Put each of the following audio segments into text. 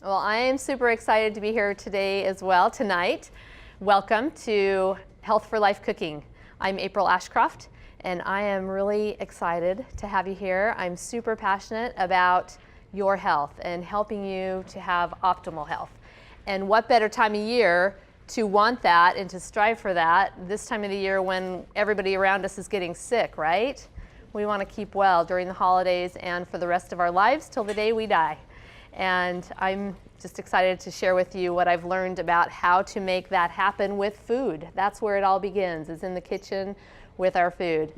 Well, I am super excited to be here today as well, tonight. Welcome to Health for Life Cooking. I'm April Ashcroft, and I am really excited to have you here. I'm super passionate about your health and helping you to have optimal health. And what better time of year to want that and to strive for that this time of the year when everybody around us is getting sick, right? We want to keep well during the holidays and for the rest of our lives till the day we die. And I'm just excited to share with you what I've learned about how to make that happen with food. That's where it all begins, is in the kitchen with our food.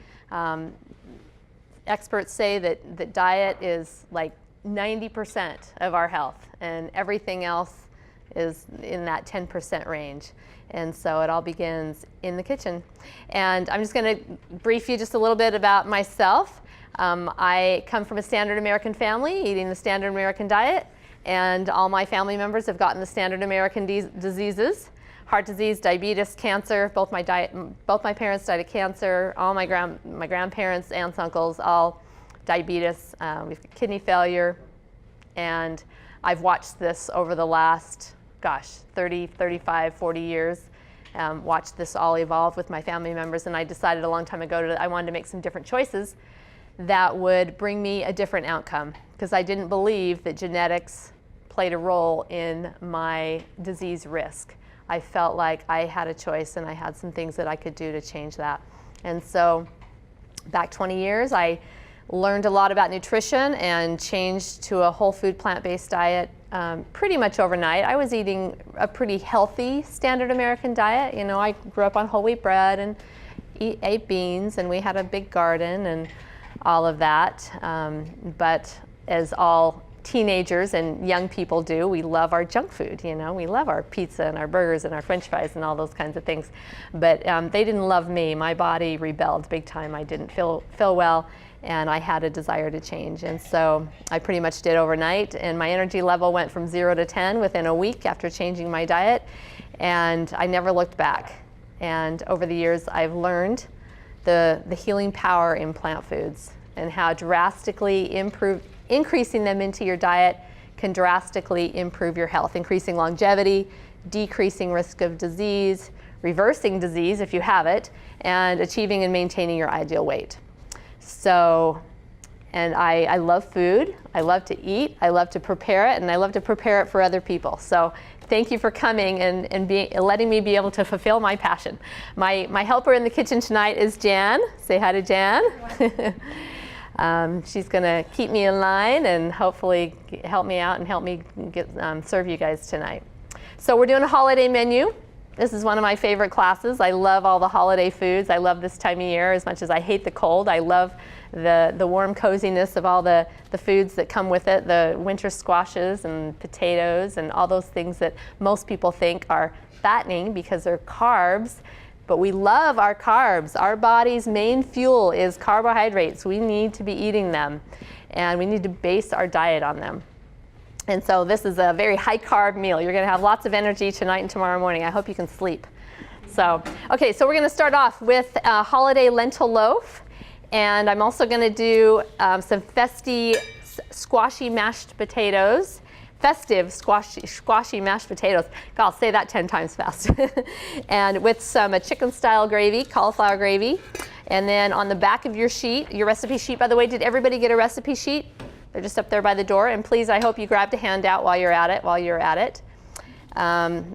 Experts say that diet is like 90% of our health, and everything else is in that 10% range. And so it all begins in the kitchen. And I'm just going to brief you just a little bit about myself. I come from a standard American family, eating the standard American diet, and all my family members have gotten the standard American diseases: heart disease, diabetes, cancer. Both my parents died of cancer. All my grandparents, aunts, uncles, all diabetes. We've got kidney failure, and I've watched this over the last, 30, 35, 40 years. Watched this all evolve with my family members, and I decided a long time ago that I wanted to make some different choices that would bring me a different outcome, because I didn't believe that genetics played a role in my disease risk. I felt like I had a choice and I had some things that I could do to change that. And so back 20 years, I learned a lot about nutrition and changed to a whole food plant-based diet pretty much overnight. I was eating a pretty healthy standard American diet. You know, I grew up on whole wheat bread and ate beans, and we had a big garden and all of that. But as all teenagers and young people do, we love our junk food. You know, we love our pizza and our burgers and our French fries and all those kinds of things. But they didn't love me. My body rebelled big time. I didn't feel well, and I had a desire to change. And so I pretty much did overnight, and my energy level went from 0 to 10 within a week after changing my diet, and I never looked back. And over the years, I've learned the healing power in plant foods, and how drastically increasing them into your diet can drastically improve your health, increasing longevity, decreasing risk of disease, reversing disease if you have it, and achieving and maintaining your ideal weight. So, and I love food, I love to eat, I love to prepare it, and I love to prepare it for other people. So thank you for coming and letting me be able to fulfill my passion. My helper in the kitchen tonight is Jan. Say hi to Jan. She's going to keep me in line and hopefully help me out and help me serve you guys tonight. So we're doing a holiday menu. This is one of my favorite classes. I love all the holiday foods. I love this time of year as much as I hate the cold. I love the warm coziness of all the foods that come with it, the winter squashes and potatoes and all those things that most people think are fattening because they're carbs. But we love our carbs. Our body's main fuel is carbohydrates. We need to be eating them, and we need to base our diet on them. And so this is a very high carb meal. You're going to have lots of energy tonight and tomorrow morning. I hope you can sleep. So, okay, so we're going to start off with a holiday lentil loaf. And I'm also going to do some festive squashy mashed potatoes. Festive squashy mashed potatoes. God, I'll say that 10 times fast. And with some chicken style gravy, cauliflower gravy. And then on the back of your sheet, your recipe sheet, by the way, did everybody get a recipe sheet? They're just up there by the door. And please, I hope you grabbed a handout while you're at it.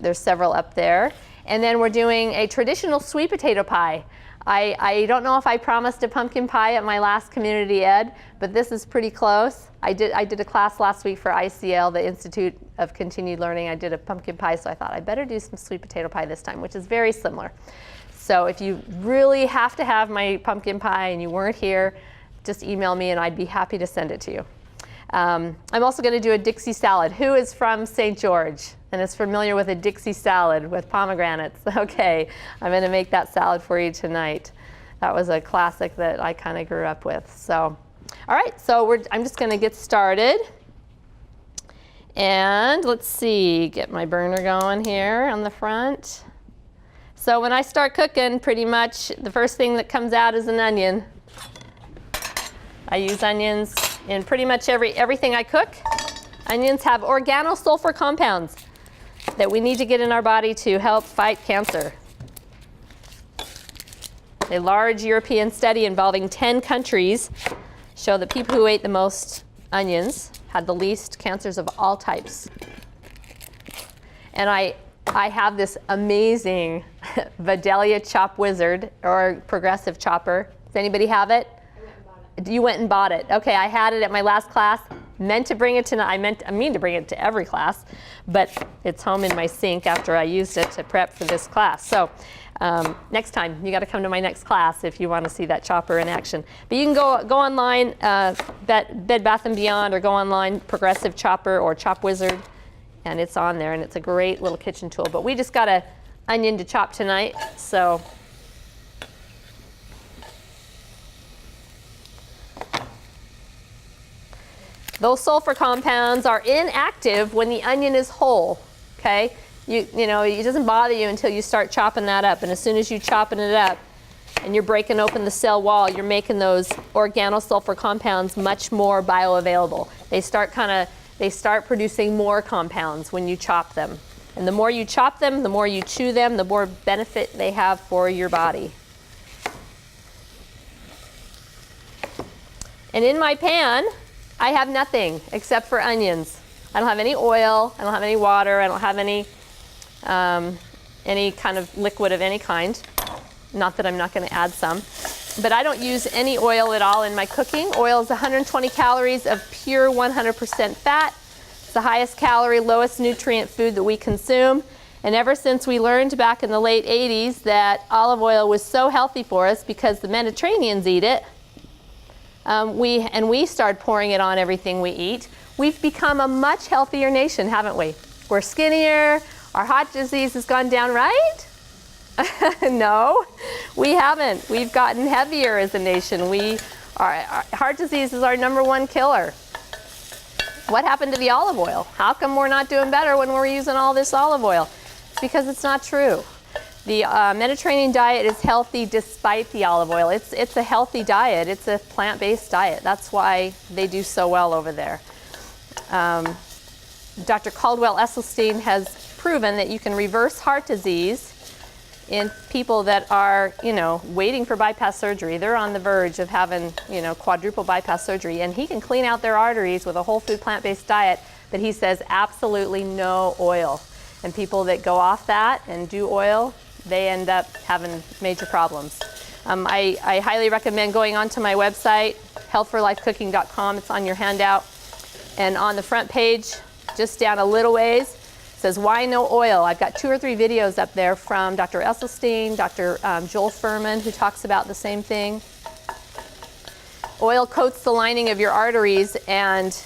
There's several up there. And then we're doing a traditional sweet potato pie. I don't know if I promised a pumpkin pie at my last Community Ed, but this is pretty close. I did a class last week for ICL, the Institute of Continued Learning. I did a pumpkin pie, so I thought I'd better do some sweet potato pie this time, which is very similar. So if you really have to have my pumpkin pie and you weren't here, just email me and I'd be happy to send it to you. I'm also going to do a Dixie salad. Who is from St. George and is familiar with a Dixie salad with pomegranates? Okay, I'm going to make that salad for you tonight. That was a classic that I kind of grew up with. So, all right, so I'm just going to get started. And let's see, get my burner going here on the front. So when I start cooking, pretty much the first thing that comes out is an onion. I use onions in pretty much everything I cook. Onions have organosulfur compounds that we need to get in our body to help fight cancer. A large European study involving 10 countries showed that people who ate the most onions had the least cancers of all types. And I have this amazing Vidalia Chop Wizard, or progressive chopper. Does anybody have it? You went and bought it. Okay, I had it at my last class. Meant to bring it tonight. I mean to bring it to every class, but it's home in my sink after I used it to prep for this class. So next time, you got to come to my next class if you want to see that chopper in action. But you can go online, Bed Bath & Beyond, or go online, Progressive Chopper or Chop Wizard, and it's on there, and it's a great little kitchen tool. But we just got an onion to chop tonight, so. Those sulfur compounds are inactive when the onion is whole, okay? You know, it doesn't bother you until you start chopping that up. And as soon as you're chopping it up and you're breaking open the cell wall, you're making those organosulfur compounds much more bioavailable. They start producing more compounds when you chop them. And the more you chop them, the more you chew them, the more benefit they have for your body. And in my pan, I have nothing except for onions. I don't have any oil, I don't have any water, I don't have any kind of liquid of any kind. Not that I'm not going to add some. But I don't use any oil at all in my cooking. Oil is 120 calories of pure 100% fat. It's the highest calorie, lowest nutrient food that we consume. And ever since we learned back in the late 80s that olive oil was so healthy for us because the Mediterraneans eat it, we started pouring it on everything we eat. We've become a much healthier nation, haven't we? We're skinnier, our heart disease has gone down, right? No, we haven't. We've gotten heavier as a nation. Our heart disease is our #1 killer. What happened to the olive oil? How come we're not doing better when we're using all this olive oil? It's because it's not true. The Mediterranean diet is healthy despite the olive oil. It's a healthy diet. It's a plant-based diet. That's why they do so well over there. Dr. Caldwell Esselstyn has proven that you can reverse heart disease in people that are, waiting for bypass surgery. They're on the verge of having, quadruple bypass surgery, and he can clean out their arteries with a whole food plant-based diet, but he says absolutely no oil. And people that go off that and do oil, they end up having major problems. I highly recommend going onto my website, healthforlifecooking.com. It's on your handout. And on the front page, just down a little ways, it says, why no oil? I've got 2 or 3 videos up there from Dr. Esselstyn, Dr. Joel Fuhrman, who talks about the same thing. Oil coats the lining of your arteries and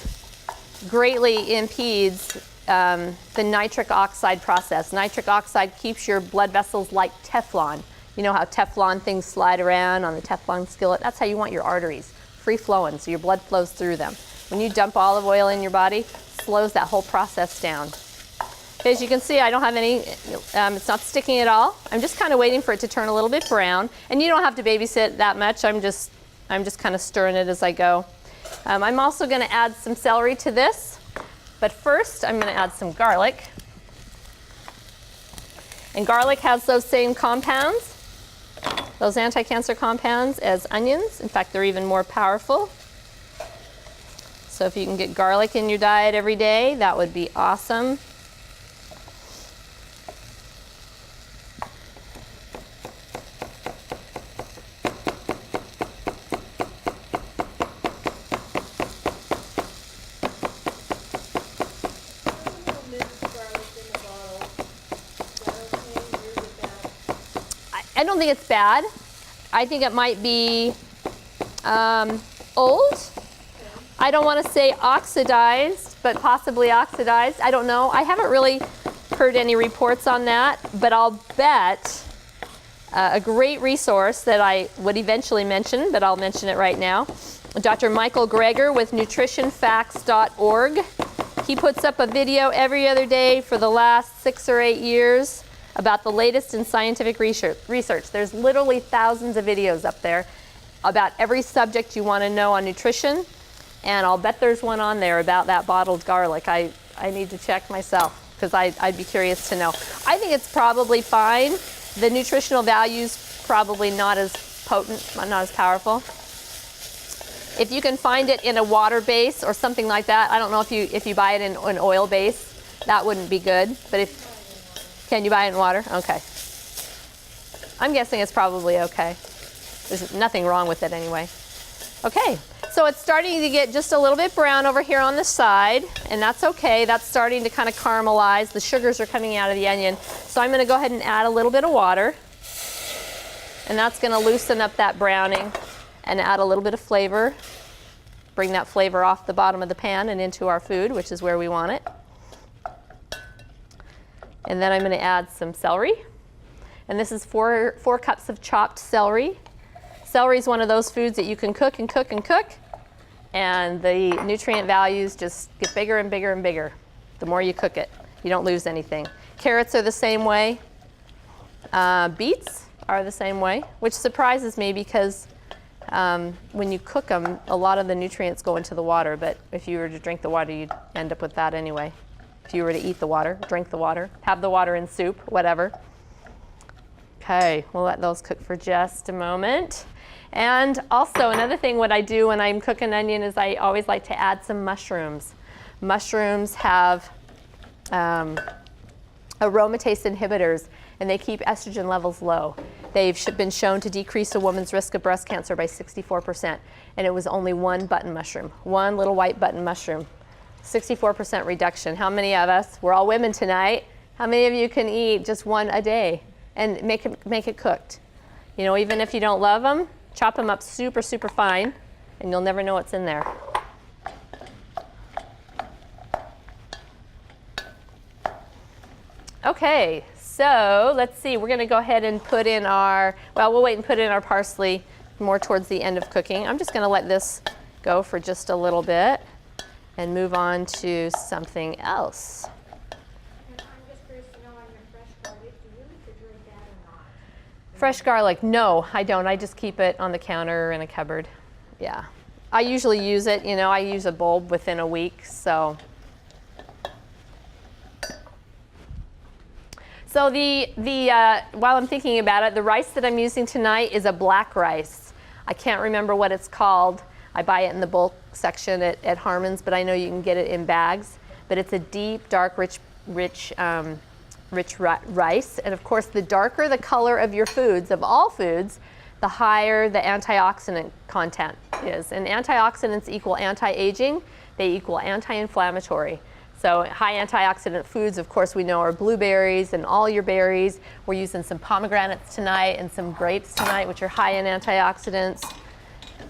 greatly impedes the nitric oxide process. Nitric oxide keeps your blood vessels like Teflon. You know how Teflon things slide around on the Teflon skillet? That's how you want your arteries, free flowing, so your blood flows through them. When you dump olive oil in your body, it slows that whole process down. As you can see, I don't have any, it's not sticking at all. I'm just kind of waiting for it to turn a little bit brown. And you don't have to babysit that much. I'm just kind of stirring it as I go. I'm also going to add some celery to this. But first, I'm going to add some garlic. And garlic has those same compounds, those anti-cancer compounds, as onions. In fact, they're even more powerful. So if you can get garlic in your diet every day, that would be awesome. I don't think it's bad. I think it might be old. I don't want to say oxidized, but possibly oxidized. I don't know. I haven't really heard any reports on that, but I'll bet a great resource that I would eventually mention, but I'll mention it right now. Dr. Michael Greger with nutritionfacts.org. He puts up a video every other day for the last 6 or 8 years about the latest in scientific research. There's literally thousands of videos up there about every subject you want to know on nutrition. And I'll bet there's one on there about that bottled garlic. I need to check myself because I'd be curious to know. I think it's probably fine. The nutritional value's probably not as potent, not as powerful. If you can find it in a water base or something like that, I don't know if you buy it in an oil base, that wouldn't be good. But can you buy it in water? Okay. I'm guessing it's probably okay. There's nothing wrong with it anyway. Okay, so it's starting to get just a little bit brown over here on the side, and that's okay. That's starting to kind of caramelize. The sugars are coming out of the onion. So I'm going to go ahead and add a little bit of water, and that's going to loosen up that browning and add a little bit of flavor. Bring that flavor off the bottom of the pan and into our food, which is where we want it. And then I'm going to add some celery. And this is 4 cups of chopped celery. Celery is one of those foods that you can cook and cook and cook, and the nutrient values just get bigger and bigger and bigger the more you cook it. You don't lose anything. Carrots are the same way. Beets are the same way, which surprises me because when you cook them, a lot of the nutrients go into the water, but if you were to drink the water, you'd end up with that anyway. If you were to eat the water, drink the water, have the water in soup, whatever. Okay, we'll let those cook for just a moment. And also another thing what I do when I'm cooking onion is I always like to add some mushrooms. Mushrooms have aromatase inhibitors, and they keep estrogen levels low. They've been shown to decrease a woman's risk of breast cancer by 64%, and it was only one button mushroom, one little white button mushroom. 64% reduction. How many of us, we're all women tonight, how many of you can eat just one a day and make it cooked? You know, even if you don't love them, chop them up super, super fine, and you'll never know what's in there. Okay, so let's see. We're going to go ahead and put in our, well, we'll wait and put in our parsley more towards the end of cooking. I'm just going to let this go for just a little bit and move on to something else. And I'm just curious to know on your fresh garlic, do you refrigerate that or not? Fresh garlic, no, I don't. I just keep it on the counter in a cupboard. Yeah. I usually use it, you know, I use a bulb within a week, so. So while I'm thinking about it, the rice that I'm using tonight is a black rice. I can't remember what it's called. I buy it in the bulk section at Harmon's, but I know you can get it in bags. But it's a deep, dark, rich rice. And of course, the darker the color of your foods, of all foods, the higher the antioxidant content is. And antioxidants equal anti-aging. They equal anti-inflammatory. So high antioxidant foods, of course, we know are blueberries and all your berries. We're using some pomegranates tonight and some grapes tonight, which are high in antioxidants.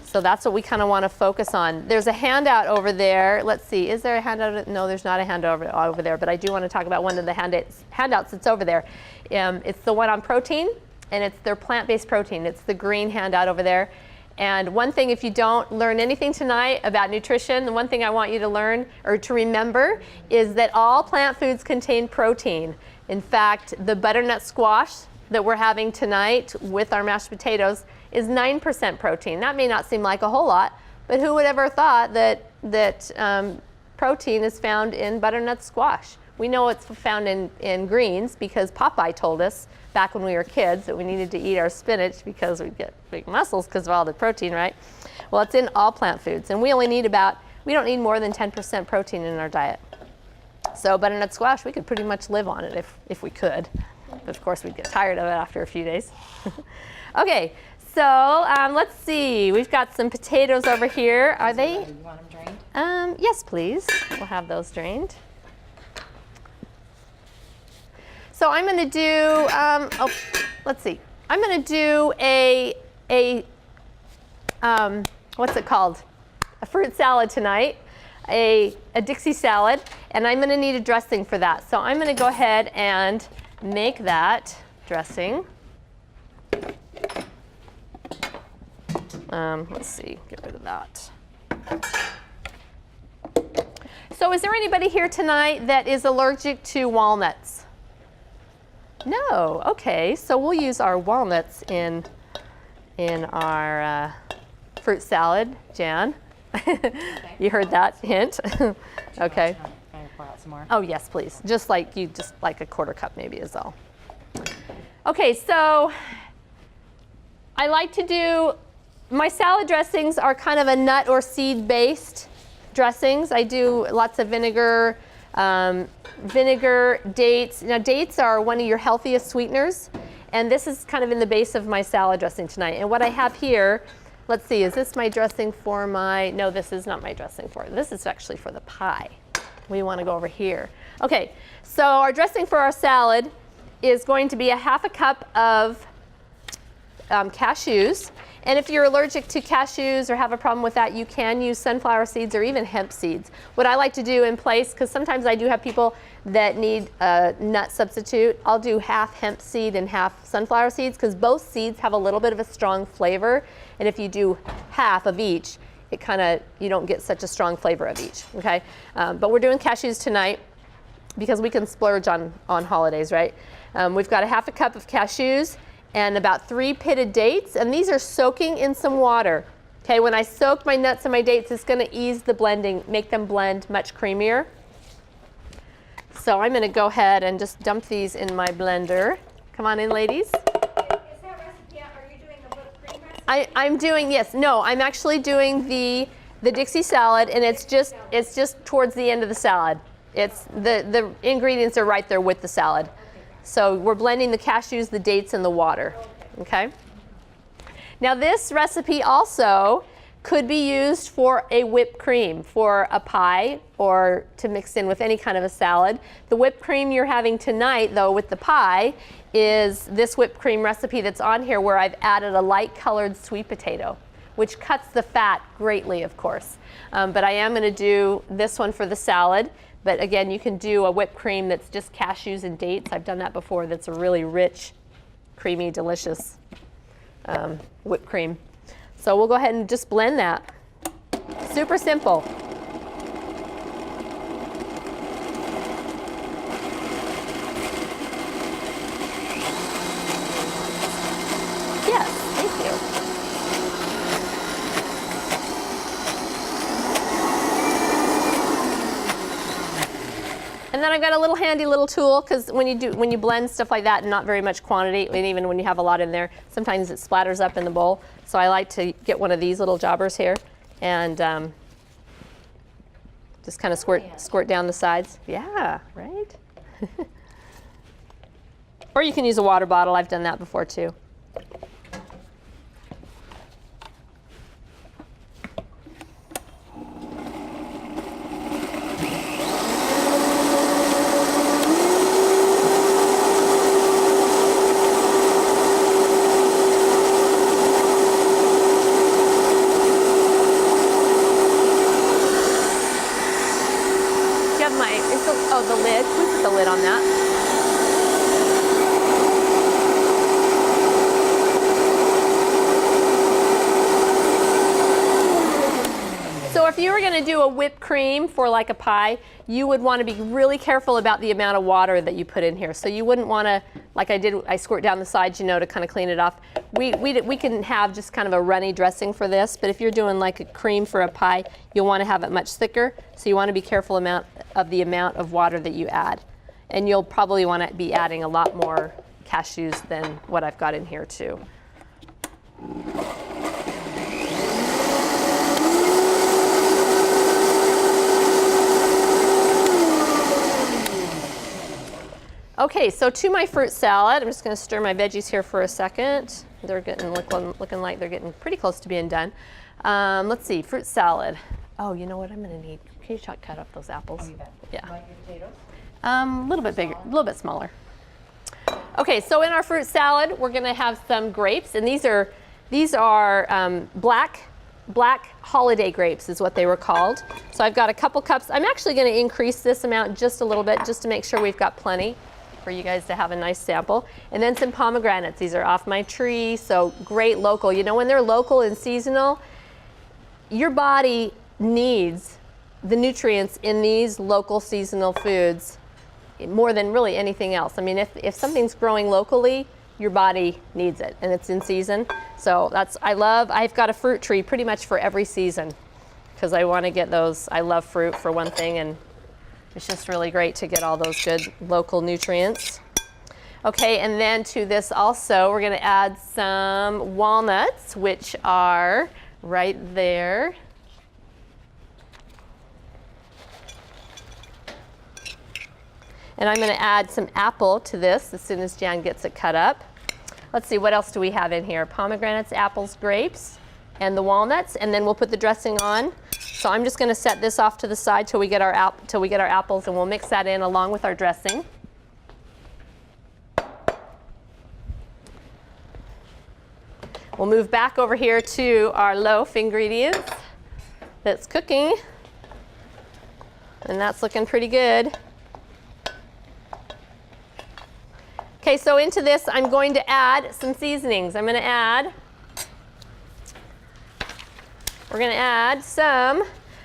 So that's what we kind of want to focus on. There's a handout over there. Let's see, is there a handout? No, there's not a handout over there, but I do want to talk about one of the handouts that's over there. It's the one on protein, and it's their plant-based protein. It's the green handout over there. And one thing, if you don't learn anything tonight about nutrition, the one thing I want you to learn or to remember is that all plant foods contain protein. In fact, the butternut squash that we're having tonight with our mashed potatoes is 9% protein. That may not seem like a whole lot, but who would ever thought that protein is found in butternut squash? We know it's found in greens because Popeye told us back when we were kids that we needed to eat our spinach because we'd get big muscles because of all the protein, right? Well, it's in all plant foods, and we don't need more than 10% protein in our diet. So butternut squash, we could pretty much live on it if we could. But of course, we'd get tired of it after a few days. Okay, so let's see. We've got some potatoes over here. Are they? You want them drained? Yes, please. We'll have those drained. So I'm going to do, let's see. I'm going to do what's it called? A fruit salad tonight, a Dixie salad, and I'm going to need a dressing for that. So I'm going to go ahead and make that dressing. Let's see, get rid of that. So is there anybody here tonight that is allergic to walnuts? No, okay, so we'll use our walnuts in our fruit salad. Jan, You heard that hint? Okay. Can I pour out some more? Oh yes, please. Just like a quarter cup maybe is all. Okay, so I like to do, my salad dressings are kind of a nut or seed based dressings. I do lots of vinegar, dates. Now dates are one of your healthiest sweeteners, and this is kind of in the base of my salad dressing tonight. And what I have here, let's see, is this my dressing for my, no, this is not my dressing for it. This is actually for the pie. We want to go over here. Okay, so our dressing for our salad is going to be a half a cup of cashews. And if you're allergic to cashews or have a problem with that, you can use sunflower seeds or even hemp seeds. What I like to do in place, because sometimes I do have people that need a nut substitute, I'll do half hemp seed and half sunflower seeds, because both seeds have a little bit of a strong flavor. And if you do half of each, it kind of, you don't get such a strong flavor of each, okay? But we're doing cashews tonight because we can splurge on holidays, right? We've got a half a cup of cashews and about 3 pitted dates, and these are soaking in some water. Okay, when I soak my nuts and my dates, it's gonna ease the blending, make them blend much creamier. So I'm gonna go ahead and just dump these in my blender. Come on in, ladies. Is that recipe, are you doing the whipped cream recipe? I'm doing, yes, no, I'm actually doing the Dixie salad, and it's just towards the end of the salad. It's the ingredients are right there with the salad. So we're blending the cashews, the dates, and the water, okay? Now this recipe also could be used for a whipped cream, for a pie, or to mix in with any kind of a salad. The whipped cream you're having tonight, though, with the pie, is this whipped cream recipe that's on here where I've added a light colored sweet potato, which cuts the fat greatly, of course. But I am gonna do this one for the salad. But again, you can do a whipped cream that's just cashews and dates. I've done that before. That's a really rich, creamy, delicious whipped cream. So we'll go ahead and just blend that. Super simple. Yes, thank you. And then I've got a little handy little tool, because when you blend stuff like that, not very much quantity, and even when you have a lot in there, sometimes it splatters up in the bowl. So I like to get one of these little jobbers here and just kind of squirt down the sides. Yeah, right? Or you can use a water bottle. I've done that before too. Oh, the lid. We put the lid on that. So if you were going to do a whipped cream for like a pie, you would want to be really careful about the amount of water that you put in here. So you wouldn't want to, like I did, I squirt down the sides, you know, to kind of clean it off. We can have just kind of a runny dressing for this, but if you're doing like a cream for a pie, you'll want to have it much thicker. So you want to be careful of the amount of water that you add. And you'll probably want to be adding a lot more cashews than what I've got in here too. Okay, so to my fruit salad, I'm just going to stir my veggies here for a second. They're looking like they're getting pretty close to being done. Let's see, fruit salad. Oh, you know what I'm going to need? Can you cut up those apples? Oh, you bet. Yeah. Like your potatoes? A little bit bigger, a little bit smaller. Okay, so in our fruit salad, we're going to have some grapes, and these are black holiday grapes is what they were called. So I've got a couple cups. I'm actually going to increase this amount just a little bit, just to make sure we've got plenty for you guys to have a nice sample. And then some pomegranates. These are off my tree, so great local. You know, when they're local and seasonal, your body needs the nutrients in these local seasonal foods more than really anything else. I mean, if something's growing locally, your body needs it, and it's in season. So I've got a fruit tree pretty much for every season. because I want to get those. I love fruit for one thing, and it's just really great to get all those good local nutrients. Okay, and then to this also, we're going to add some walnuts, which are right there. And I'm going to add some apple to this as soon as Jan gets it cut up. Let's see, what else do we have in here? Pomegranates, apples, grapes, and the walnuts, and then we'll put the dressing on. So I'm just going to set this off to the side till we get our apples, and we'll mix that in along with our dressing. We'll move back over here to our loaf ingredients that's cooking, and that's looking pretty good. Okay, so into this I'm going to add some seasonings. We're going to add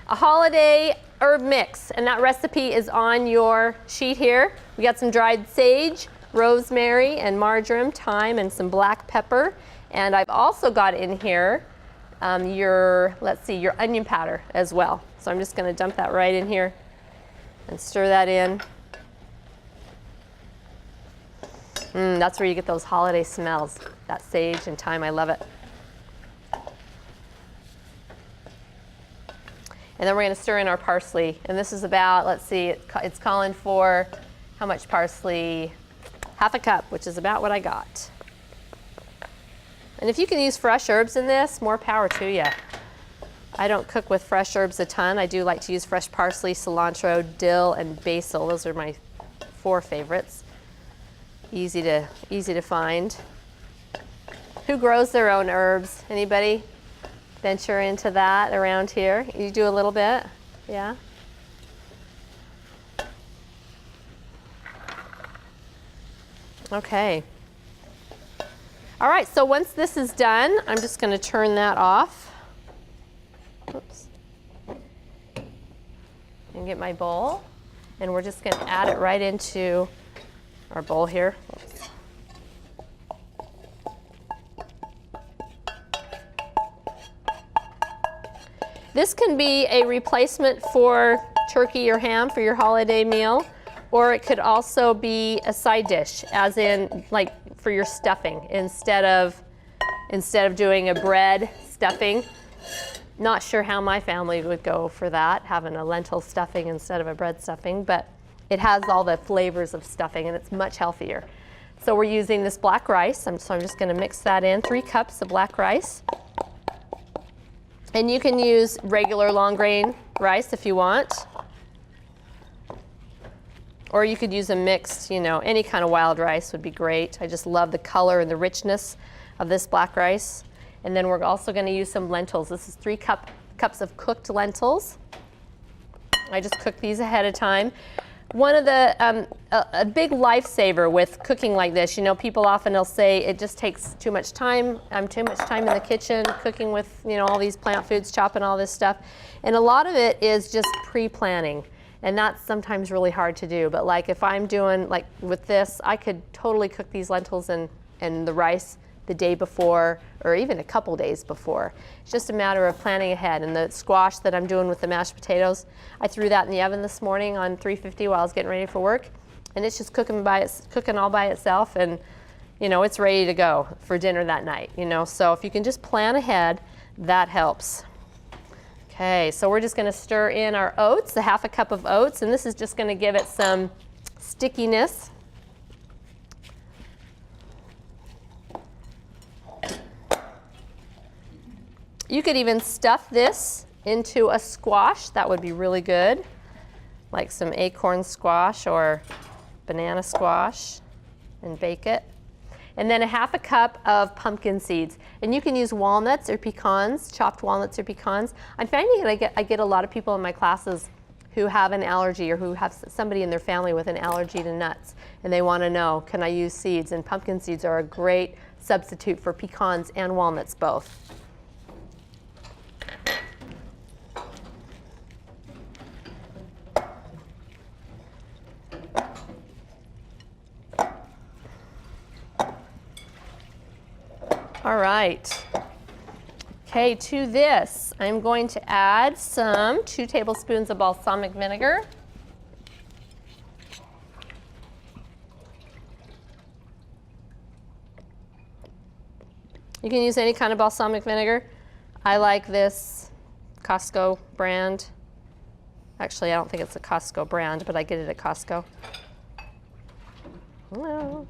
a holiday herb mix, and that recipe is on your sheet here. We got some dried sage, rosemary, and marjoram, thyme, and some black pepper. And I've also got in here your onion powder as well. So I'm just going to dump that right in here and stir that in. That's where you get those holiday smells, that sage and thyme. I love it. And then we're going to stir in our parsley. And this is about, let's see, it's calling for how much parsley? Half a cup, which is about what I got. And if you can use fresh herbs in this, more power to you. I don't cook with fresh herbs a ton. I do like to use fresh parsley, cilantro, dill, and basil. Those are my 4 favorites. Easy to find. Who grows their own herbs? Anybody venture into that around here? You do a little bit? Yeah? Okay. All right, so once this is done, I'm just going to turn that off. Oops. And get my bowl. And we're just going to add it right into our bowl here. Oops. This can be a replacement for turkey or ham for your holiday meal, or it could also be a side dish, as in like for your stuffing, instead of doing a bread stuffing. Not sure how my family would go for that, having a lentil stuffing instead of a bread stuffing, but it has all the flavors of stuffing and it's much healthier. So we're using this black rice, so I'm just going to mix that in, 3 cups of black rice. And you can use regular long grain rice if you want. Or you could use a mixed, any kind of wild rice would be great. I just love the color and the richness of this black rice. And then we're also going to use some lentils. This is 3 cups of cooked lentils. I just cooked these ahead of time. One of the, a big lifesaver with cooking like this, people often will say it just takes too much time. I'm too much time in the kitchen cooking with, all these plant foods, chopping all this stuff. And a lot of it is just pre-planning. And that's sometimes really hard to do. But like if I'm doing, like with this, I could totally cook these lentils and the rice the day before, or even a couple days before. It's just a matter of planning ahead. And the squash that I'm doing with the mashed potatoes, I threw that in the oven this morning on 350 while I was getting ready for work. And it's just cooking all by itself, and it's ready to go for dinner that night. So if you can just plan ahead, that helps. Okay, so we're just going to stir in our oats, a half a cup of oats, and this is just going to give it some stickiness. You could even stuff this into a squash. That would be really good, like some acorn squash or banana squash, and bake it. And then a half a cup of pumpkin seeds. And you can use walnuts or pecans, chopped walnuts or pecans. I'm finding that I get a lot of people in my classes who have an allergy or who have somebody in their family with an allergy to nuts. And they want to know, can I use seeds? And pumpkin seeds are a great substitute for pecans and walnuts both. All right. Okay, to this, I'm going to add 2 tablespoons of balsamic vinegar. You can use any kind of balsamic vinegar. I like this Costco brand. Actually, I don't think it's a Costco brand, but I get it at Costco. Well,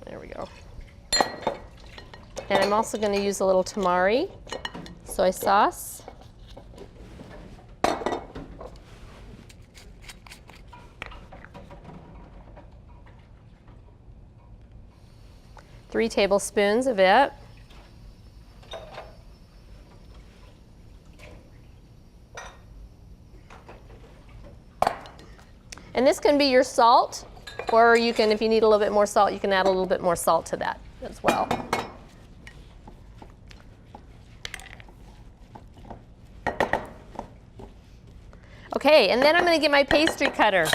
there we go. And I'm also going to use a little tamari soy sauce. Three tablespoons of it. And this can be your salt, or you can, if you need a little bit more salt, you can add a little bit more salt to that as well. Okay, and then I'm going to get my pastry cutter.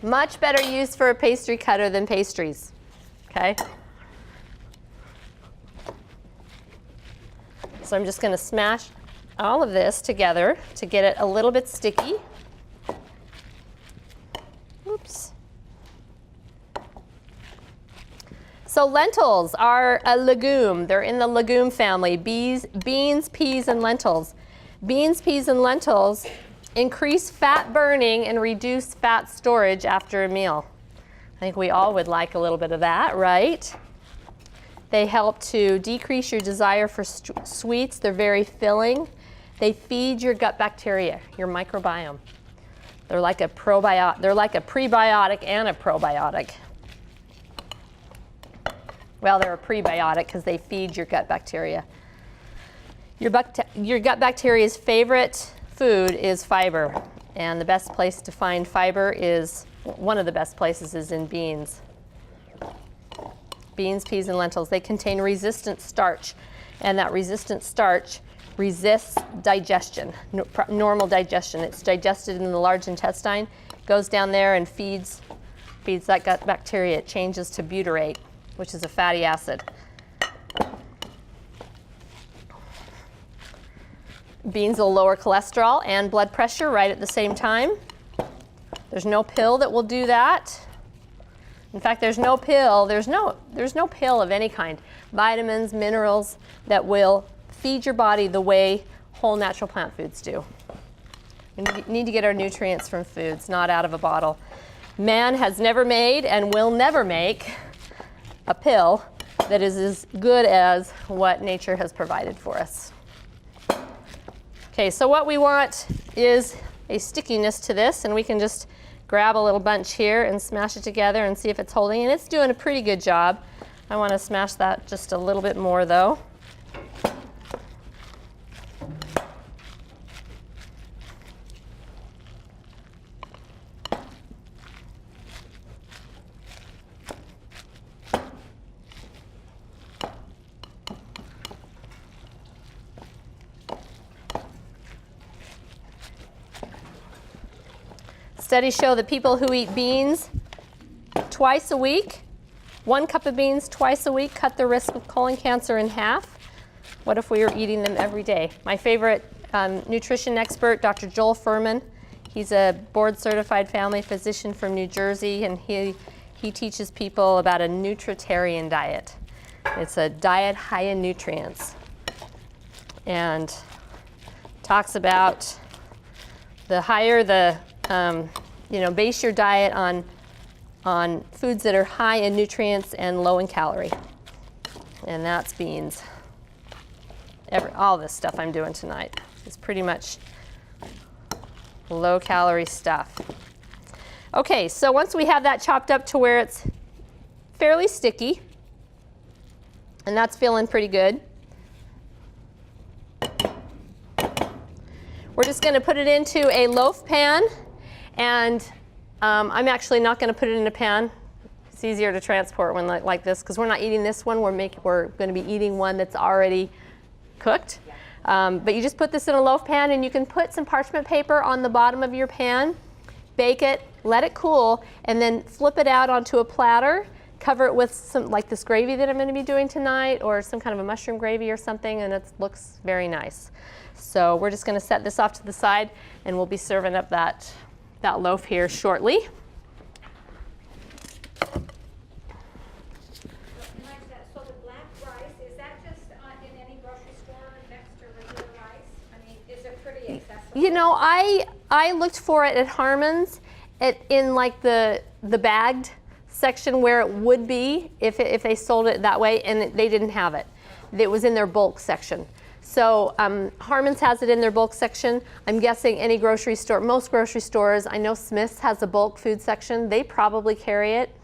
Much better use for a pastry cutter than pastries. Okay? So I'm just going to smash all of this together to get it a little bit sticky. Oops. So lentils are a legume. They're in the legume family. Beans, peas, and lentils. Beans, peas, and lentils increase fat burning and reduce fat storage after a meal. I think we all would like a little bit of that, right? They help to decrease your desire for sweets. They're very filling. They feed your gut bacteria, your microbiome. They're like a probiotic. They're like a prebiotic and a probiotic. Well, they're a prebiotic because they feed your gut bacteria. Your gut bacteria's favorite food is fiber, and the best place to find fiber is, one of the best places is in beans. Beans, peas, and lentils. They contain resistant starch, and that resistant starch resists digestion, normal digestion. It's digested in the large intestine, goes down there and feeds that gut bacteria. It changes to butyrate, which is a fatty acid. Beans will lower cholesterol and blood pressure right at the same time. There's no pill that will do that. In fact, there's no pill of any kind, vitamins, minerals, that will feed your body the way whole natural plant foods do. We need to get our nutrients from foods, not out of a bottle. Man has never made and will never make a pill that is as good as what nature has provided for us. Okay, so what we want is a stickiness to this, and we can just grab a little bunch here and smash it together and see if it's holding, and it's doing a pretty good job. I want to smash that just a little bit more though. Studies show that people who eat beans twice a week, 1 cup of beans twice a week, cut the risk of colon cancer in half. What if we were eating them every day? My favorite nutrition expert, Dr. Joel Fuhrman, he's a board-certified family physician from New Jersey, and he teaches people about a nutritarian diet. It's a diet high in nutrients, and talks about the higher the base your diet on foods that are high in nutrients and low in calorie. And that's beans. All this stuff I'm doing tonight is pretty much low calorie stuff. Okay, so once we have that chopped up to where it's fairly sticky, and that's feeling pretty good, we're just going to put it into a loaf pan. And I'm actually not going to put it in a pan. It's easier to transport one like this because we're not eating this one. We're going to be eating one that's already cooked. But you just put this in a loaf pan, and you can put some parchment paper on the bottom of your pan, bake it, let it cool, and then flip it out onto a platter, cover it with some, like this gravy that I'm going to be doing tonight, or some kind of a mushroom gravy or something, and it looks very nice. So we're just going to set this off to the side, and we'll be serving up that loaf here shortly. So the black rice, is that just in any grocery store next to regular rice? I mean, is it pretty accessible? You know, I looked for it at Harmon's in like the bagged section where it would be if they sold it that way, and they didn't have it. It was in their bulk section. So Harmon's has it in their bulk section. I'm guessing any grocery store, most grocery stores, I know Smith's has a bulk food section. They probably carry it.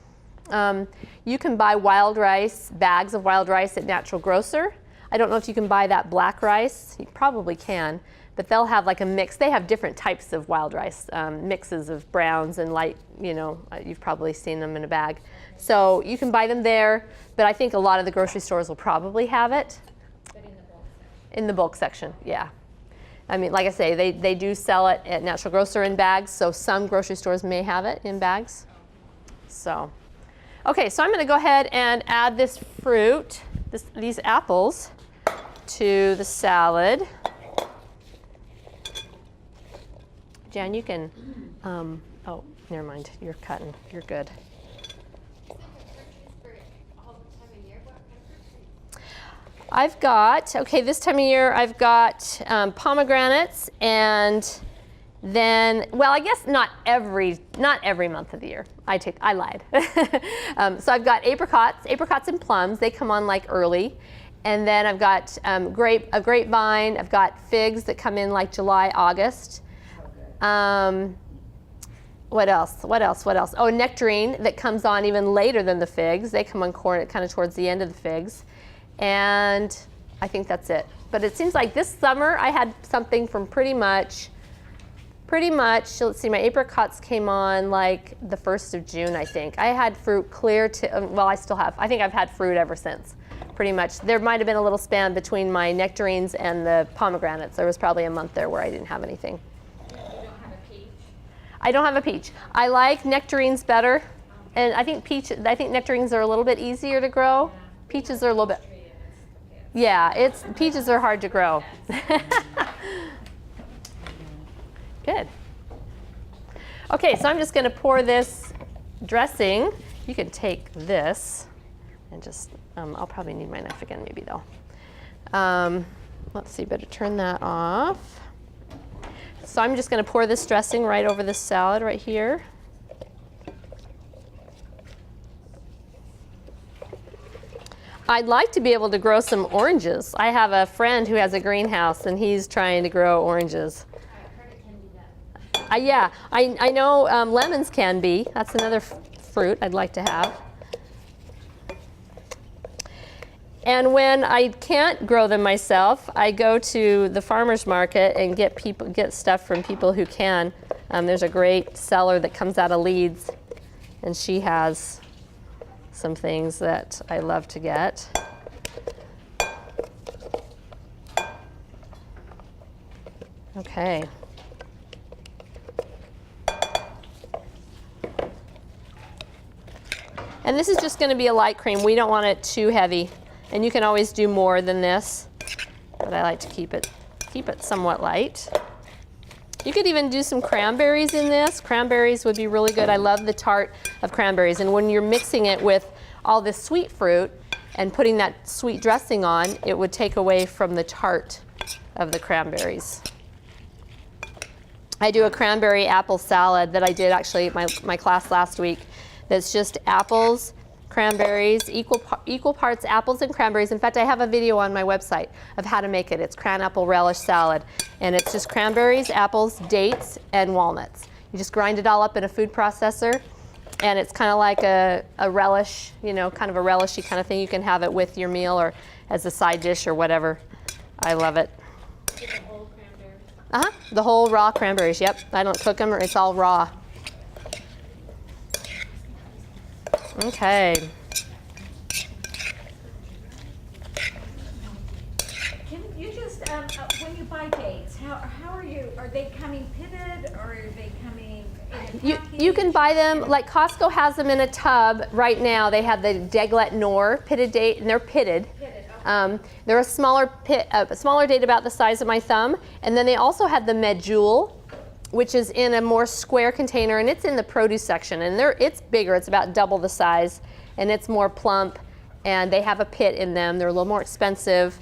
You can buy wild rice, bags of wild rice at Natural Grocer. I don't know if you can buy that black rice. You probably can, but they'll have like a mix. They have different types of wild rice, mixes of browns and light, you know, you've probably seen them in a bag. So you can buy them there, but I think a lot of the grocery stores will probably have it. But in the bulk section? In the bulk section, yeah. I mean, like I say, they do sell it at Natural Grocer in bags, so some grocery stores may have it in bags. So, okay, so I'm going to go ahead and add this fruit, these apples, to the salad. Jan, you can, oh, never mind, you're cutting, you're good. I've got, okay, this time of year I've got pomegranates, and then, well, I guess not every month of the year. I lied. So I've got apricots and plums. They come on like early. And then I've got a grapevine. I've got figs that come in like July, August. What else? Oh, nectarine that comes on even later than the figs. They come on kind of towards the end of the figs. And I think that's it. But it seems like this summer I had something from pretty much, let's see, my apricots came on like the 1st of June, I think. I had fruit clear to, well, I still have. I think I've had fruit ever since, pretty much. There might have been a little span between my nectarines and the pomegranates. There was probably a month there where I didn't have anything. You don't have a peach? I don't have a peach. I like nectarines better. And I think nectarines are a little bit easier to grow. Peaches are a little bit, yeah, peaches are hard to grow. Good. Okay, so I'm just going to pour this dressing. You can take this and just, I'll probably need my knife again maybe though. Let's see, better turn that off. So I'm just going to pour this dressing right over this salad right here. I'd like to be able to grow some oranges. I have a friend who has a greenhouse and he's trying to grow oranges. Yeah, I know lemons can be. That's another fruit I'd like to have. And when I can't grow them myself, I go to the farmer's market and get stuff from people who can. There's a great seller that comes out of Leeds, and she has some things that I love to get. Okay. And this is just going to be a light cream. We don't want it too heavy. And you can always do more than this, but I like to keep it somewhat light. You could even do some cranberries in this. Cranberries would be really good. I love the tart of cranberries. And when you're mixing it with all this sweet fruit and putting that sweet dressing on, it would take away from the tart of the cranberries. I do a cranberry apple salad that I did actually at my class last week. That's just apples, cranberries, equal parts apples and cranberries. In fact, I have a video on my website of how to make it. It's cran apple relish salad. And it's just cranberries, apples, dates, and walnuts. You just grind it all up in a food processor. And it's kind of like a relish, you know, kind of a relishy kind of thing. You can have it with your meal or as a side dish or whatever. I love it. The whole cranberries? Uh-huh, the whole raw cranberries, yep. I don't cook them, or it's all raw. Okay. Can you just, when you buy dates, how are they coming pitted or are they coming in You can buy them, like Costco has them in a tub right now. They have the Deglet Nor pitted date, and they're pitted. They're a smaller date about the size of my thumb. And then they also have the Medjool, which is in a more square container, and it's in the produce section. And it's bigger, it's about double the size, and it's more plump, and they have a pit in them. They're a little more expensive.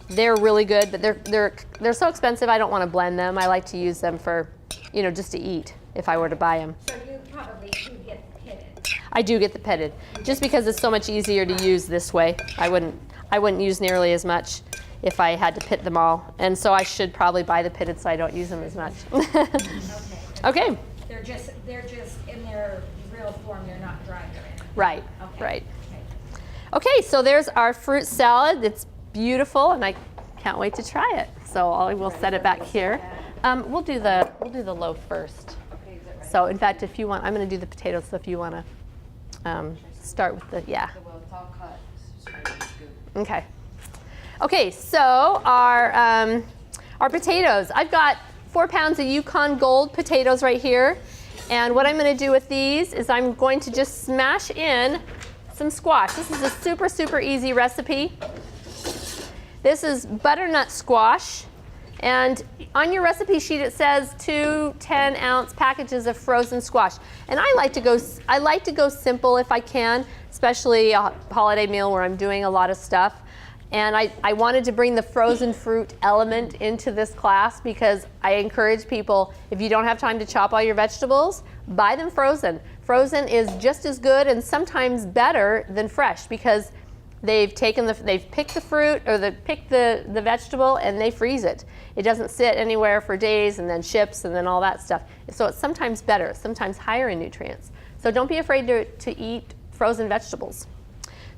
They're really good, but they're so expensive I don't want to blend them. I like to use them for, just to eat if I were to buy them. So you probably do get the pitted. I do get the pitted, just because it's so much easier to use this way. I wouldn't use nearly as much if I had to pit them all. And so I should probably buy the pitted so I don't use them as much. Okay. They're just in their real form. They're not dried or anything. Right. Okay. Right. Okay, so there's our fruit salad. It's beautiful, and I can't wait to try it. So we'll set it back here. We'll do the loaf first. So in fact, if you want, I'm going to do the potatoes. So if you want to start with the Well, it's all cut. It's just ready to scoop. Okay. Okay, so our potatoes. I've got 4 pounds of Yukon Gold potatoes right here. And what I'm going to do with these is I'm going to just smash in some squash. This is a super, super easy recipe. This is butternut squash. And on your recipe sheet it says 2 10-ounce packages of frozen squash. And I like to go simple if I can, especially a holiday meal where I'm doing a lot of stuff. And I wanted to bring the frozen fruit element into this class because I encourage people, if you don't have time to chop all your vegetables, buy them frozen. Frozen is just as good and sometimes better than fresh because they've picked the fruit or picked the vegetable and they freeze it. It doesn't sit anywhere for days and then ships and then all that stuff. So it's sometimes better, sometimes higher in nutrients. So don't be afraid to eat frozen vegetables.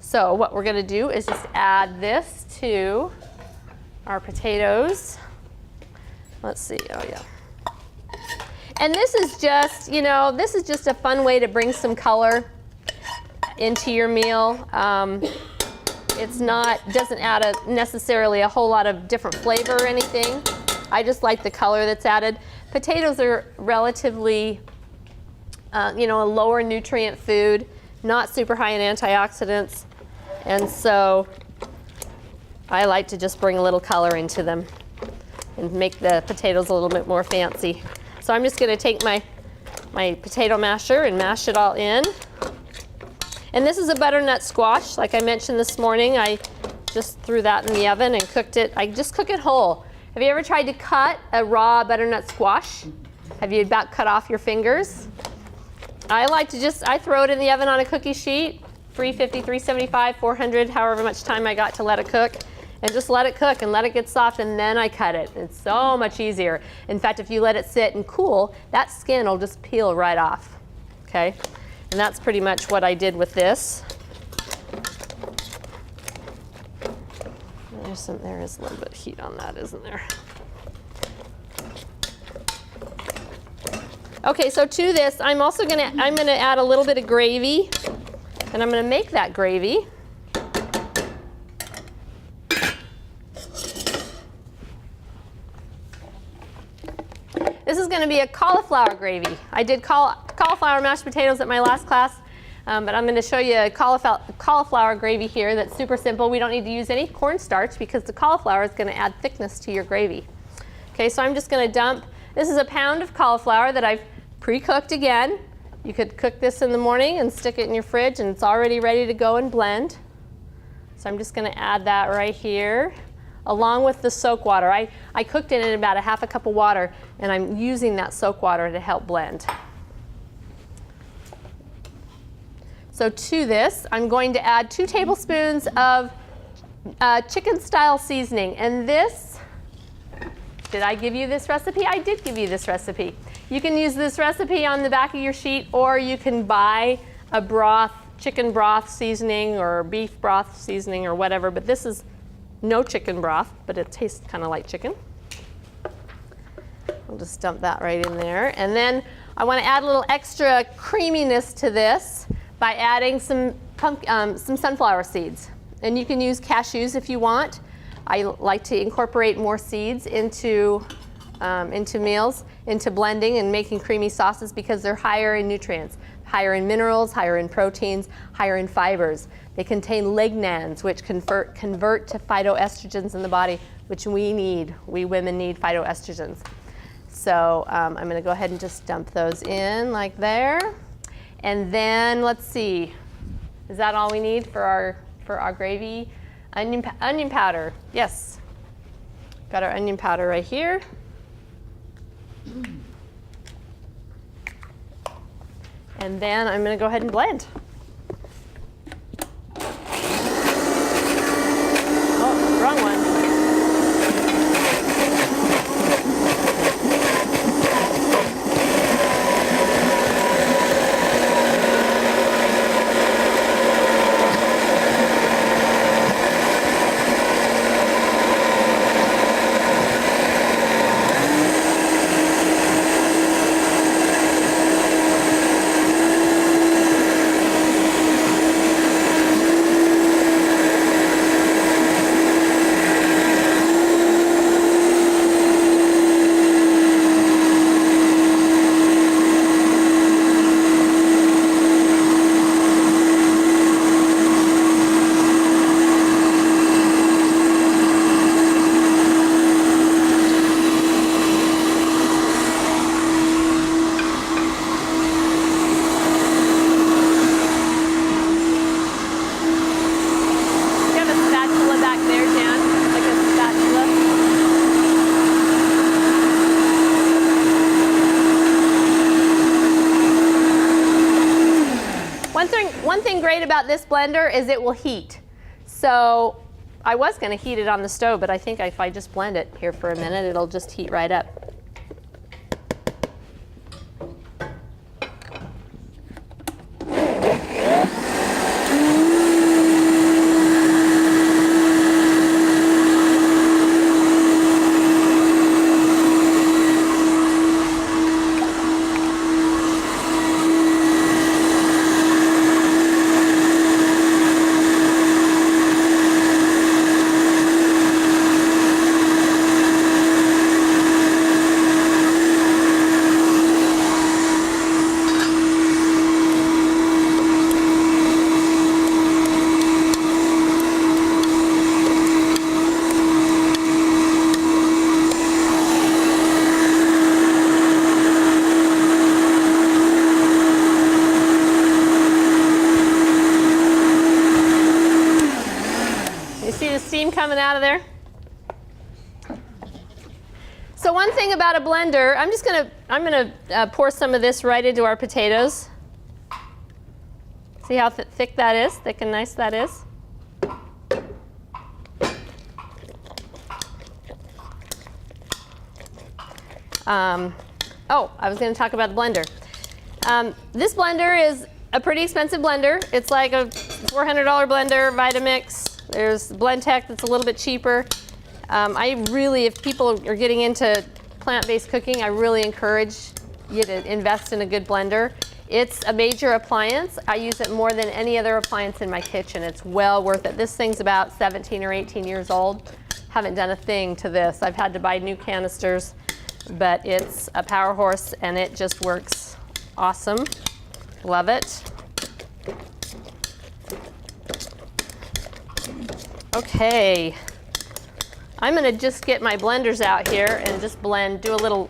So what we're going to do is just add this to our potatoes. Let's see. Oh yeah. And this is just, a fun way to bring some color into your meal. Doesn't add necessarily a whole lot of different flavor or anything. I just like the color that's added. Potatoes are relatively, a lower nutrient food, not super high in antioxidants. And so I like to just bring a little color into them and make the potatoes a little bit more fancy. So I'm just going to take my potato masher and mash it all in. And this is a butternut squash. Like I mentioned this morning, I just threw that in the oven and cooked it. I just cook it whole. Have you ever tried to cut a raw butternut squash? Have you about cut off your fingers? I throw it in the oven on a cookie sheet, 350, 375, 400, however much time I got to let it cook. And just let it cook and let it get soft, and then I cut it. It's so much easier. In fact, if you let it sit and cool, that skin will just peel right off. Okay? And that's pretty much what I did with this. There is a little bit of heat on that, isn't there? Okay, so to this, I'm gonna add a little bit of gravy, and I'm gonna make that gravy. This is going to be a cauliflower gravy. I did cauliflower mashed potatoes at my last class, but I'm going to show you a cauliflower gravy here that's super simple. We don't need to use any cornstarch because the cauliflower is going to add thickness to your gravy. Okay, so I'm just going to dump. This is a pound of cauliflower that I've pre-cooked again. You could cook this in the morning and stick it in your fridge, and it's already ready to go and blend. So I'm just going to add that right here, along with the soak water. I cooked it in about a half a cup of water, and I'm using that soak water to help blend. So to this, I'm going to add 2 tablespoons of chicken style seasoning. And this, did I give you this recipe? I did give you this recipe. You can use this recipe on the back of your sheet, or you can buy a broth, chicken broth seasoning or beef broth seasoning or whatever, but this is no chicken broth, but it tastes kind of like chicken. I'll just dump that right in there. And then I want to add a little extra creaminess to this by adding some sunflower seeds. And you can use cashews if you want. I like to incorporate more seeds into into meals, into blending and making creamy sauces because they're higher in nutrients, higher in minerals, higher in proteins, higher in fibers. They contain lignans, which convert to phytoestrogens in the body, which we need. We women need phytoestrogens. So I'm going to go ahead and just dump those in like there. And then let's see, is that all we need for our gravy? Onion powder, yes. Got our onion powder right here. And then I'm going to go ahead and blend. Oh, wrong one. One thing great about this blender is it will heat. So I was going to heat it on the stove, but I think if I just blend it here for a minute, it'll just heat right up. Coming out of there. So one thing about a blender, I'm gonna pour some of this right into our potatoes. See how thick that is, thick and nice that is. Oh, I was going to talk about the blender. This blender is a pretty expensive blender. It's like a $400 blender, Vitamix. There's Blendtec that's a little bit cheaper. If people are getting into plant-based cooking, I really encourage you to invest in a good blender. It's a major appliance. I use it more than any other appliance in my kitchen. It's well worth it. This thing's about 17 or 18 years old. Haven't done a thing to this. I've had to buy new canisters, but it's a power horse and it just works awesome. Love it. Okay, I'm going to just get my blenders out here and just blend, do a little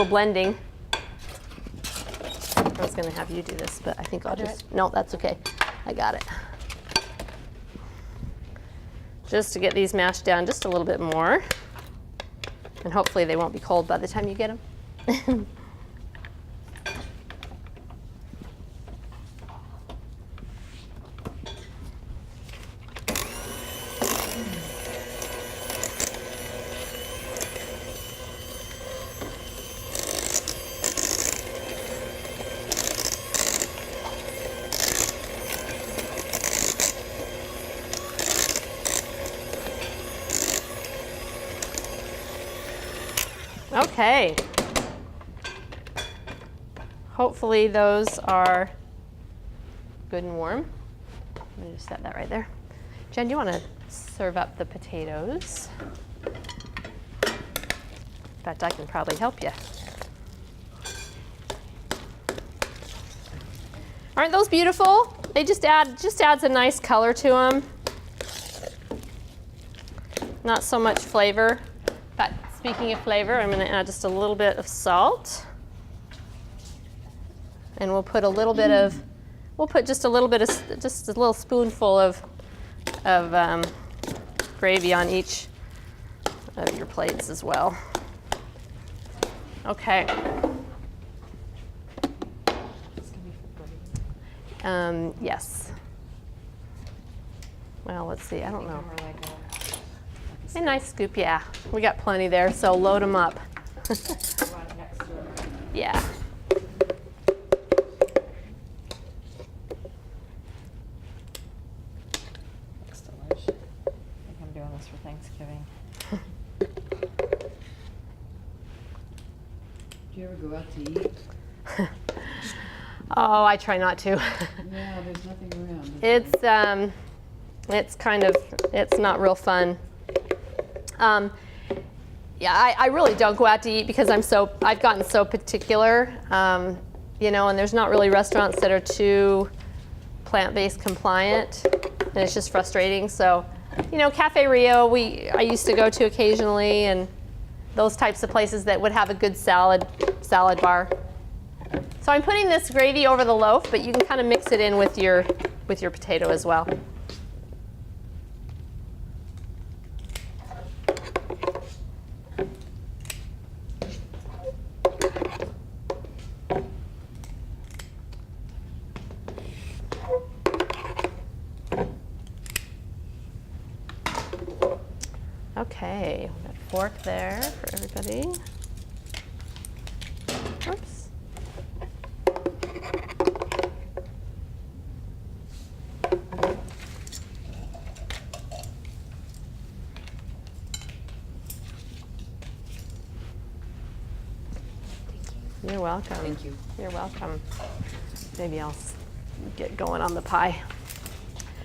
blending. I was going to have you do this, but I think I'll just, no, that's okay. I got it. Just to get these mashed down just a little bit more. And hopefully they won't be cold by the time you get them. Okay. Hopefully those are good and warm. I'm going to just set that right there. Jen, do you want to serve up the potatoes? In fact, I can probably help you. Aren't those beautiful? They just adds a nice color to them. Not so much flavor. But speaking of flavor, I'm going to add just a little bit of salt. And we'll put just a little bit of, just a little spoonful of gravy on each of your plates as well. Okay. Yes. Well, let's see. I don't know. A nice scoop, yeah. We got plenty there, so load them up. Yeah. Looks delicious. I think I'm doing this for Thanksgiving. Do you ever go out to eat? Oh, I try not to. Yeah, there's nothing around. is there? It's not real fun. Yeah, I really don't go out to eat because I've gotten so particular, and there's not really restaurants that are too plant-based compliant, and it's just frustrating. So, Cafe Rio, I used to go to occasionally, and those types of places that would have a good salad bar. So I'm putting this gravy over the loaf, but you can kind of mix it in with your potato as well. Okay, we've got a fork there for everybody. Oops. You're welcome. Thank you. You're welcome. Maybe I'll get going on the pie.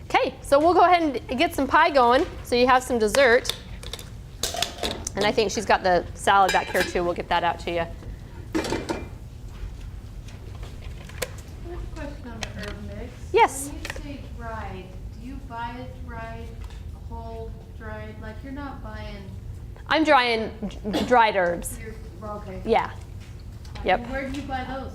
Okay, so we'll go ahead and get some pie going so you have some dessert. And I think she's got the salad back here too. We'll get that out to you. I have a question on the herb mix. Yes. When you say dried, do you buy it dried, whole dried? Like you're not buying I'm drying dried herbs. your, okay. Yeah. Yep. And where do you buy those?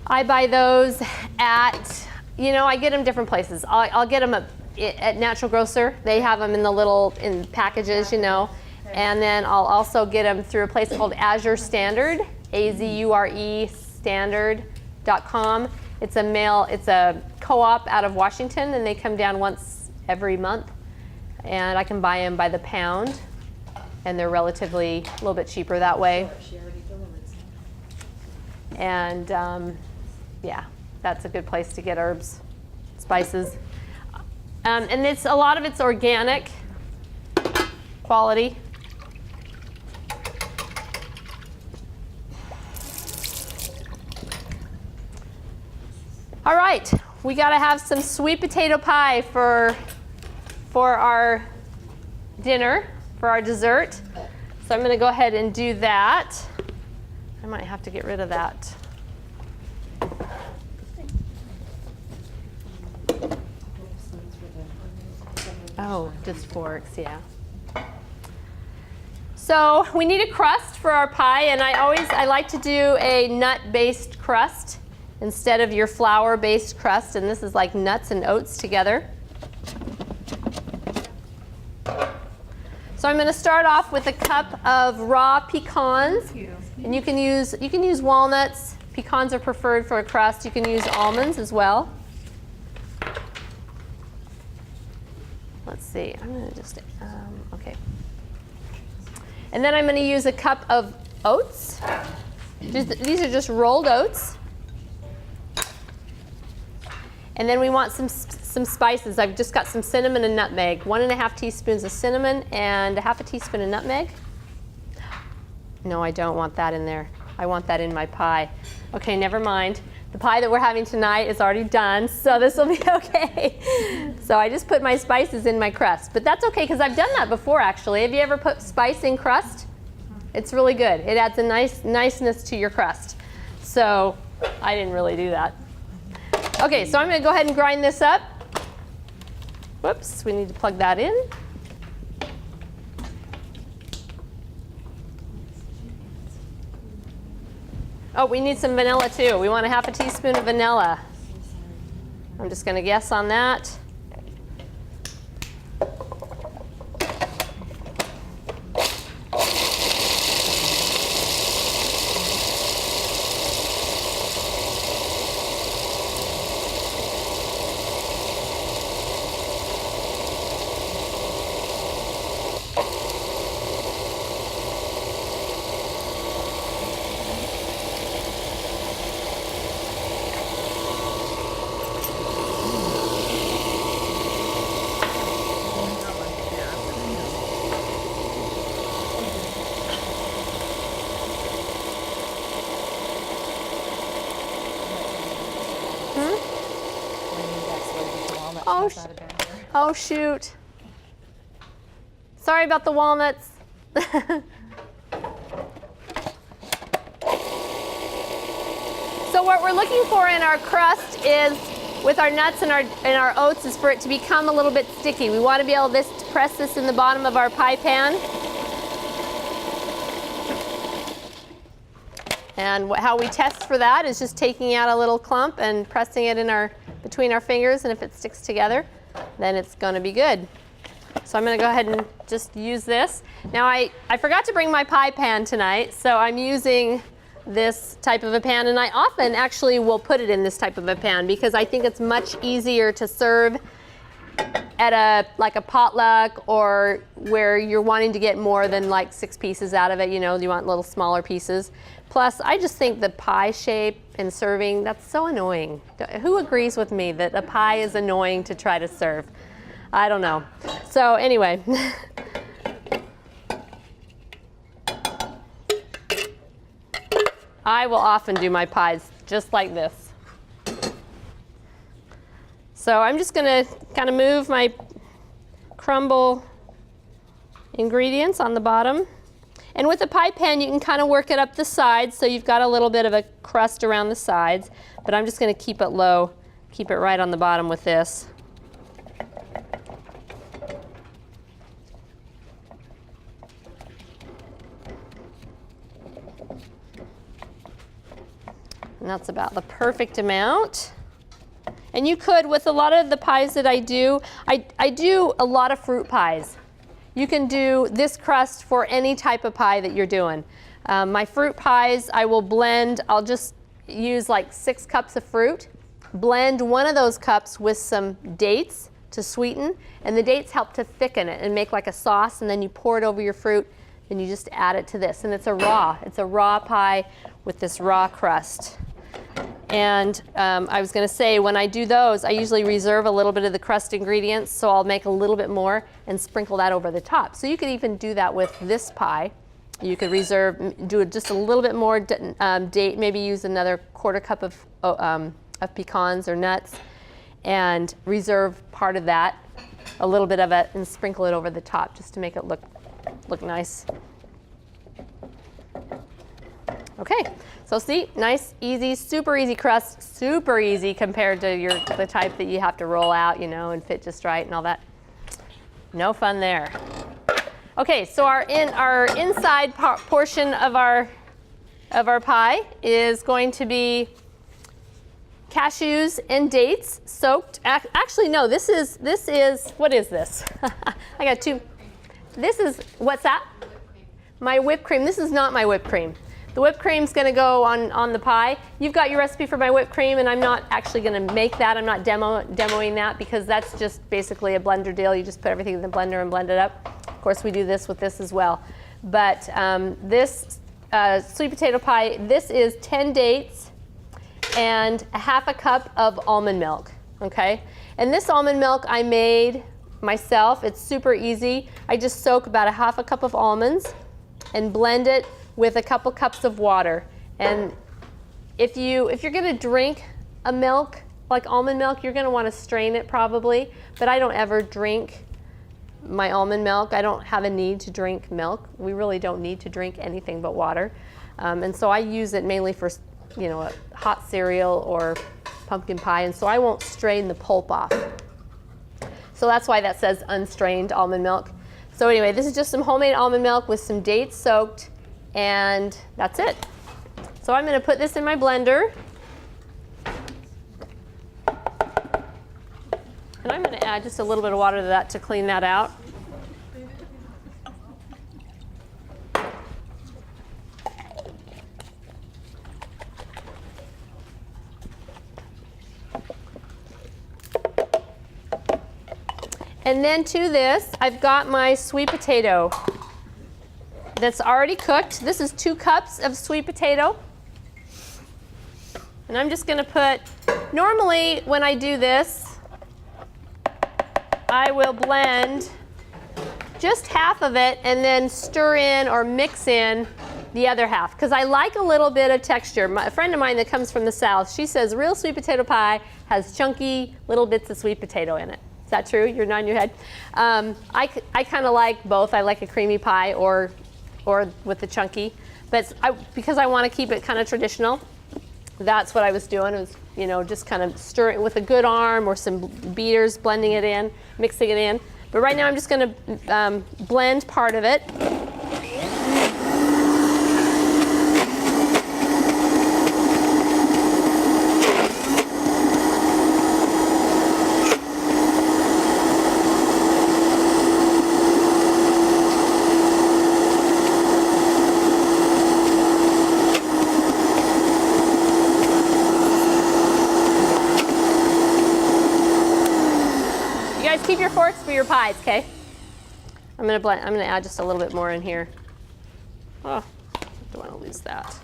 I buy those at, I get them different places. I'll get them at Natural Grocer. They have them in packages, And then I'll also get them through a place called Azure Standard, AZURE standard.com. It's a co-op out of Washington, and they come down once every month. And I can buy them by the pound, and they're relatively a little bit cheaper that way. She already delivered some. And yeah, that's a good place to get herbs, spices. And a lot of it's organic quality. All right, we got to have some sweet potato pie for our dinner, for our dessert. So I'm going to go ahead and do that. I might have to get rid of that. Oh, just forks, yeah. So we need a crust for our pie, and I like to do a nut-based crust instead of your flour-based crust, and this is like nuts and oats together. So I'm going to start off with a cup of raw pecans, and you can use walnuts. Pecans are preferred for a crust. You can use almonds as well. Let's see. I'm going to just okay. And then I'm going to use a cup of oats. These are just rolled oats. And then we want some spices. I've just got some cinnamon and nutmeg. 1.5 teaspoons of cinnamon and 1/2 teaspoon of nutmeg. No, I don't want that in there. I want that in my pie. Okay, never mind. The pie that we're having tonight is already done, so this will be okay. So I just put my spices in my crust. But that's okay, because I've done that before, actually. Have you ever put spice in crust? It's really good. It adds a niceness to your crust. So I didn't really do that. Okay, so I'm going to go ahead and grind this up. Whoops, we need to plug that in. Oh, we need some vanilla too. We want a half a teaspoon of vanilla. I'm just going to guess on that. Oh, oh shoot. Sorry about the walnuts. So what we're looking for in our crust is, with our nuts and our oats, is for it to become a little bit sticky. We want to be able to press this in the bottom of our pie pan. And how we test for that is just taking out a little clump and pressing it in between our fingers, and if it sticks together, then it's going to be good. So I'm going to go ahead and just use this. Now I forgot to bring my pie pan tonight, so I'm using this type of a pan, and I often actually will put it in this type of a pan because I think it's much easier to serve at like a potluck, or where you're wanting to get more than like 6 pieces out of it. You know, you want little smaller pieces. Plus, I just think the pie shape and serving, that's so annoying. Who agrees with me that a pie is annoying to try to serve? I don't know. So anyway. I will often do my pies just like this. So I'm just going to kind of move my crumble ingredients on the bottom. And with a pie pan, you can kind of work it up the sides, so you've got a little bit of a crust around the sides. But I'm just going to keep it low, keep it right on the bottom with this. And that's about the perfect amount. And you could, with a lot of the pies that I do a lot of fruit pies. You can do this crust for any type of pie that you're doing. My fruit pies, I will blend, I'll just use like 6 cups of fruit, blend one of those cups with some dates to sweeten, and the dates help to thicken it and make like a sauce, and then you pour it over your fruit, and you just add it to this. And it's a raw pie with this raw crust. And I was going to say, when I do those, I usually reserve a little bit of the crust ingredients, so I'll make a little bit more and sprinkle that over the top. So you could even do that with this pie. You could do just a little bit more date, maybe use another 1/4 cup of pecans or nuts, and reserve part of that, a little bit of it, and sprinkle it over the top just to make it look nice. Okay, so see, nice, easy, super easy crust, super easy compared to the type that you have to roll out, you know, and fit just right and all that. No fun there. Okay, so our inside portion of our pie is going to be cashews and dates soaked. Actually, no, this is what is this? I got 2. This is, what's that? My whipped cream. This is not my whipped cream. The whipped cream's going to go on the pie. You've got your recipe for my whipped cream, and I'm not actually going to make that. I'm not demoing that, because that's just basically a blender deal. You just put everything in the blender and blend it up. Of course, we do this with this as well. But this sweet potato pie, this is 10 dates and 1/2 cup of almond milk, okay? And this almond milk I made myself. It's super easy. I just soak about 1/2 cup of almonds and blend it with a couple cups of water. And if you're going to drink a milk like almond milk, you're going to want to strain it probably, but I don't ever drink my almond milk. I don't have a need to drink milk. We really don't need to drink anything but water. And so I use it mainly for, a hot cereal or pumpkin pie, and so I won't strain the pulp off. So that's why that says unstrained almond milk. So anyway, this is just some homemade almond milk with some dates soaked, and that's it. So I'm going to put this in my blender. And I'm going to add just a little bit of water to that to clean that out. And then to this, I've got my sweet potato that's already cooked. This is 2 cups of sweet potato. And I'm just going to put, normally when I do this, I will blend just half of it and then stir in or mix in the other half, because I like a little bit of texture. A friend of mine that comes from the South, she says real sweet potato pie has chunky little bits of sweet potato in it. Is that true? You're nodding your head. I kind of like both. I like a creamy pie or with the chunky, but because I want to keep it kind of traditional, that's what I was doing. It was, just kind of stir it with a good arm or some beaters, blending it in, mixing it in. But right now I'm just going to blend part of it. Keep your forks for your pies, okay? I'm gonna add just a little bit more in here. Oh, don't want to lose that.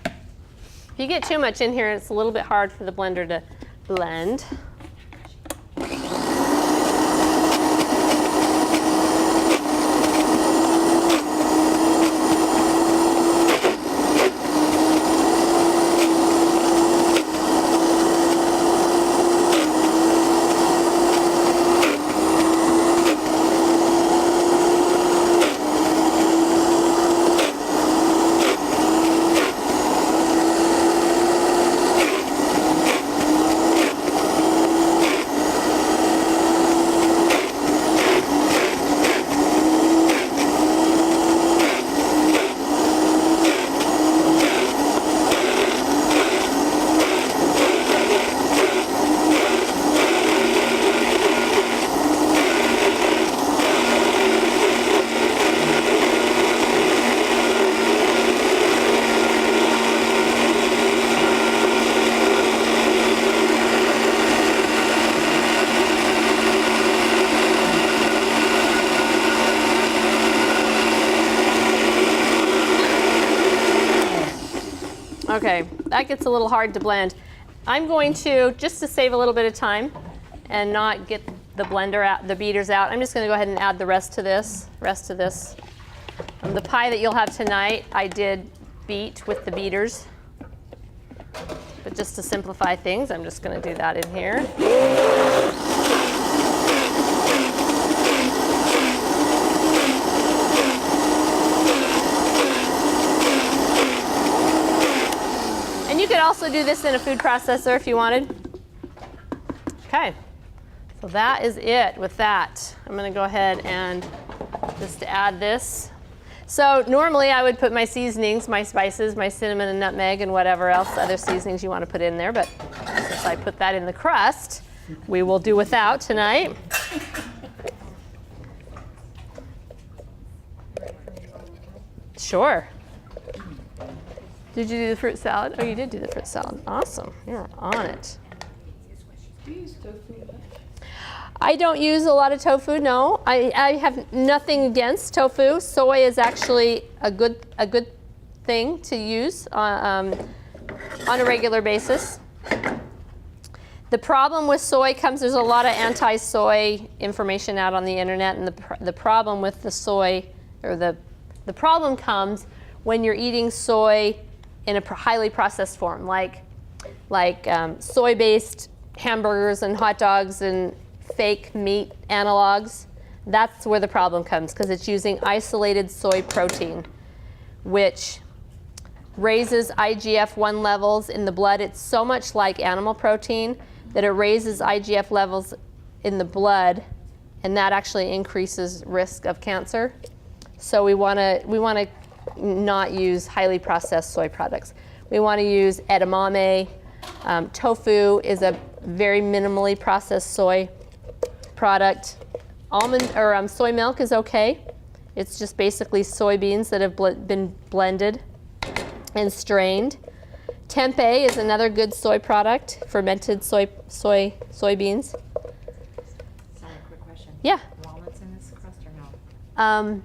If you get too much in here, it's a little bit hard for the blender to blend. Okay, that gets a little hard to blend. I'm going to, just to save a little bit of time and not get the blender out, the beaters out, I'm just going to go ahead and add the rest to this. The pie that you'll have tonight, I did beat with the beaters. But just to simplify things, I'm just going to do that in here. And you could also do this in a food processor if you wanted. Okay, so that is it with that. I'm going to go ahead and just add this. So normally I would put my seasonings, my spices, my cinnamon and nutmeg and whatever else, other seasonings you want to put in there. But since I put that in the crust, we will do without tonight. Sure. Did you do the fruit salad? Oh, you did do the fruit salad. Awesome. You're on it. Do you use tofu? I don't use a lot of tofu, no. I have nothing against tofu. Soy is actually a good thing to use on a regular basis. The problem with soy comes, there's a lot of anti-soy information out on the internet, and the problem with the soy, or the problem comes when you're eating soy in a highly processed form, like soy-based hamburgers and hot dogs and fake meat analogs. That's where the problem comes, because it's using isolated soy protein, which raises IGF-1 levels in the blood. It's so much like animal protein that it raises IGF levels in the blood, and that actually increases risk of cancer. So we want to not use highly processed soy products. We want to use edamame. Tofu is a very minimally processed soy product. Soy milk is okay. It's just basically soybeans that have been blended and strained. Tempeh is another good soy product, fermented soybeans. Sorry, quick question. Yeah. Walnuts in this crust or no?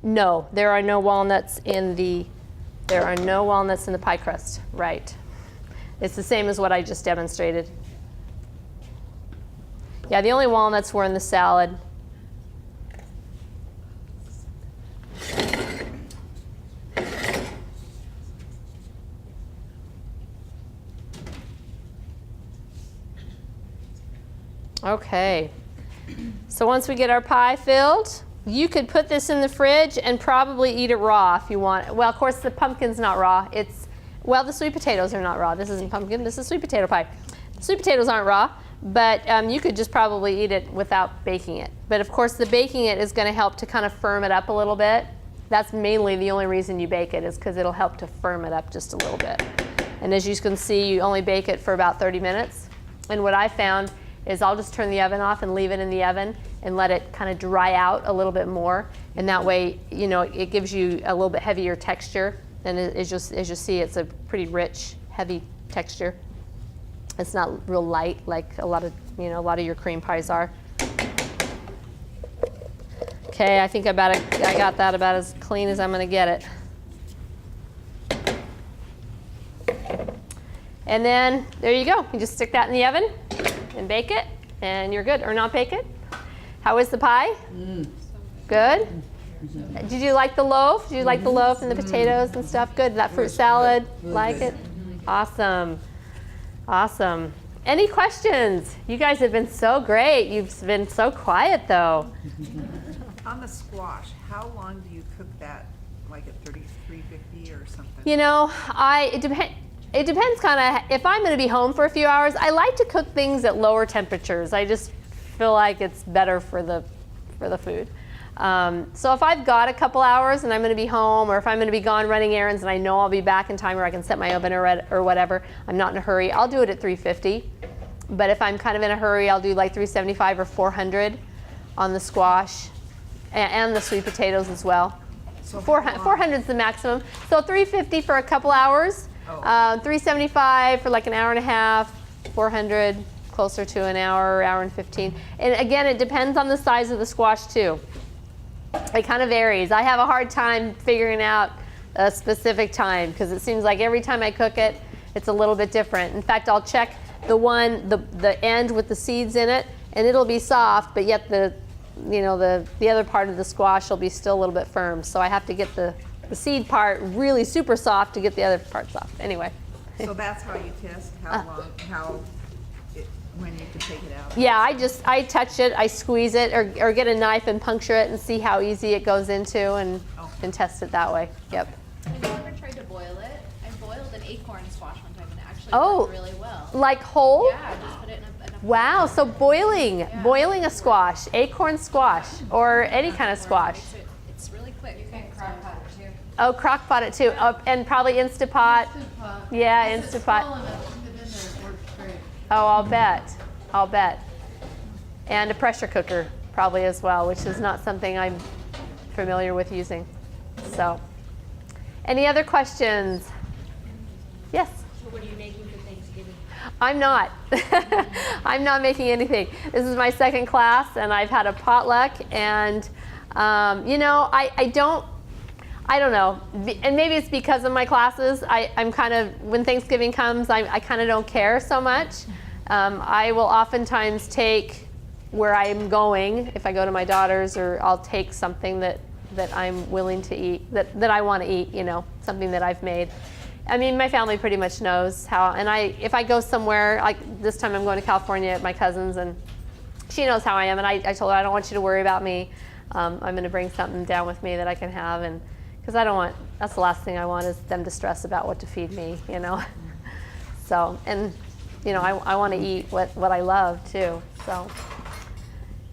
No, there are no walnuts in the pie crust. Right. It's the same as what I just demonstrated. Yeah, the only walnuts were in the salad. Okay, so once we get our pie filled, you could put this in the fridge and probably eat it raw if you want. Well, of course, the pumpkin's not raw. The sweet potatoes are not raw. This isn't pumpkin, this is sweet potato pie. The sweet potatoes aren't raw, but you could just probably eat it without baking it. But of course, the baking it is going to help to kind of firm it up a little bit. That's mainly the only reason you bake it, is because it'll help to firm it up just a little bit. And as you can see, you only bake it for about 30 minutes. And what I found is I'll just turn the oven off and leave it in the oven and let it kind of dry out a little bit more. And that way, it gives you a little bit heavier texture. And as you see, it's a pretty rich, heavy texture. It's not real light like a lot of your cream pies are. Okay, I think I got that about as clean as I'm going to get it. And then there you go. You just stick that in the oven and bake it, and you're good. Or not bake it. How is the pie? Good? Did you like the loaf? Did you like the loaf and the potatoes and stuff? Good. That fruit salad? Like it? Awesome. Awesome. Any questions? You guys have been so great. You've been so quiet, though. On the squash, how long do you cook that? Like at 350 or something? It depends kind of, if I'm going to be home for a few hours, I like to cook things at lower temperatures. I just feel like it's better for the food. So if I've got a couple hours and I'm going to be home, or if I'm going to be gone running errands and I know I'll be back in time where I can set my oven or whatever, I'm not in a hurry, I'll do it at 350. But if I'm kind of in a hurry, I'll do like 375 or 400 on the squash and the sweet potatoes as well. So 400 is the maximum. So 350 for a couple hours. 375 for like an hour and a half, 400 closer to an hour, hour and 15. And again, it depends on the size of the squash too. It kind of varies. I have a hard time figuring out a specific time because it seems like every time I cook it, it's a little bit different. In fact, I'll check the end with the seeds in it, and it'll be soft, but yet the other part of the squash will be still a little bit firm. So I have to get the seed part really super soft to get the other part soft. Anyway. So that's how you test when you can take it out? Yeah, I touch it, I squeeze it, or get a knife and puncture it and see how easy it goes into and test it that way. Yep. Have you ever tried to boil it? I boiled an acorn squash one time and it actually worked really well. Like whole? Yeah, just put it in a Wow, so boiling a squash, acorn squash, or any kind of squash. It's really quick. You can crock pot it too. Oh, crock pot it too. Oh, and probably Instapot. Yeah, Instapot. Oh, I'll bet. And a pressure cooker probably as well, which is not something I'm familiar with using. So, any other questions? Yes? So what are you making for Thanksgiving? I'm not. I'm not making anything. This is my second class, and I've had a potluck, and I don't know, and maybe it's because of my classes. I'm kind of, when Thanksgiving comes, I kind of don't care so much. I will oftentimes take where I'm going, if I go to my daughter's, or I'll take something that I'm willing to eat, that I want to eat, something that I've made. I mean, my family pretty much knows how, and if I go somewhere, like this time I'm going to California at my cousin's, and she knows how I am, and I told her I don't want you to worry about me. I'm going to bring something down with me that I can have, and because I don't want, that's the last thing I want is them to stress about what to feed me, you know. So, and you know, I want to eat what I love too. So,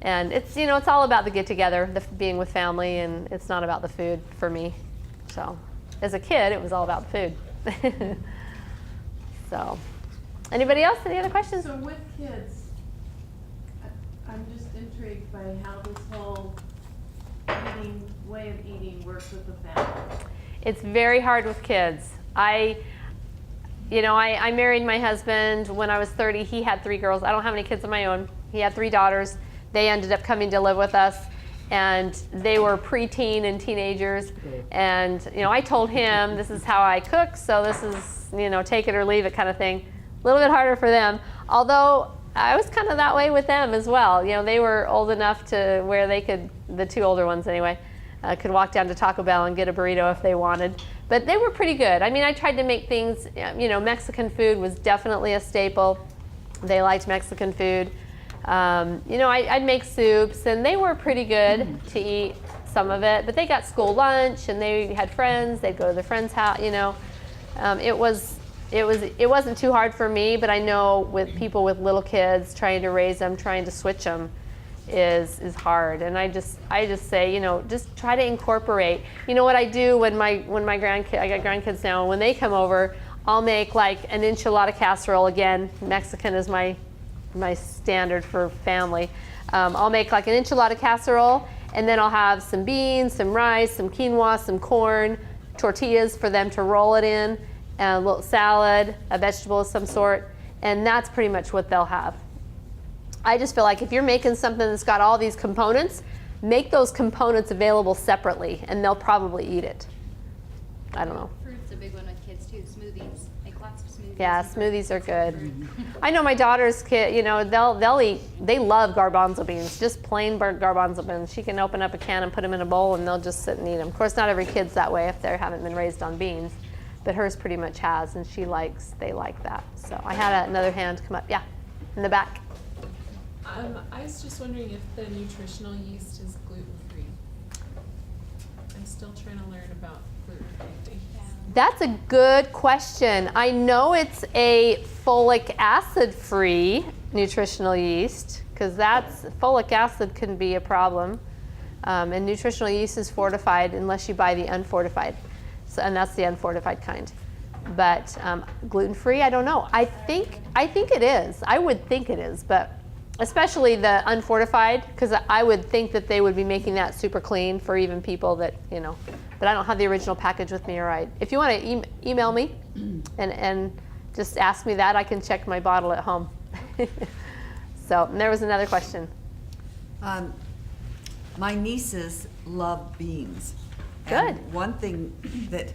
and it's, you know, it's all about the get together, the being with family, and it's not about the food for me. So, as a kid, it was all about the food. So, anybody else? Any other questions? So with kids, I'm just intrigued by how this whole way of eating works with the family. It's very hard with kids. I married my husband when I was 30. He had 3 girls. I don't have any kids of my own. He had 3 daughters. They ended up coming to live with us, and they were preteen and teenagers. And you know, I told him, this is how I cook, so this is, you know, take it or leave it kind of thing. A little bit harder for them, although I was kind of that way with them as well. You know, they were old enough to where they could, the 2 older ones anyway, could walk down to Taco Bell and get a burrito if they wanted. But they were pretty good. I mean, I tried to make things, you know, Mexican food was definitely a staple. They liked Mexican food. You know, I'd make soups, and they were pretty good to eat some of it. But they got school lunch, and they had friends. They'd go to their friend's house, you know. It wasn't too hard for me, but I know with people with little kids, trying to raise them, trying to switch them is hard. And I just say, you know, just try to incorporate. You know what I do when my grandkids, I got grandkids now, and when they come over, I'll make like an enchilada casserole. Again, Mexican is my standard for family. I'll make like an enchilada casserole, and then I'll have some beans, some rice, some quinoa, some corn, tortillas for them to roll it in, and a little salad, a vegetable of some sort, and that's pretty much what they'll have. I just feel like if you're making something that's got all these components, make those components available separately, and they'll probably eat it. I don't know. Fruit's a big one with kids too. Smoothies. Make lots of smoothies. Yeah, smoothies are good. I know my daughter's kid, you know, they'll eat, they love garbanzo beans, just plain burnt garbanzo beans. She can open up a can and put them in a bowl, and they'll just sit and eat them. Of course, not every kid's that way if they haven't been raised on beans, but hers pretty much has, and they like that. So I had another hand come up. Yeah, in the back. I was just wondering if the nutritional yeast is gluten-free. I'm still trying to learn about gluten-free. That's a good question. I know it's a folic acid-free nutritional yeast, because folic acid can be a problem. And nutritional yeast is fortified unless you buy the unfortified. So, and that's the unfortified kind. But gluten-free, I don't know. I think it is. I would think it is, but especially the unfortified, because I would think that they would be making that super clean for even people that, you know, but I don't have the original package with me, or if you want to email me and just ask me that, I can check my bottle at home. So, and there was another question. My nieces love beans. Good. And one thing that,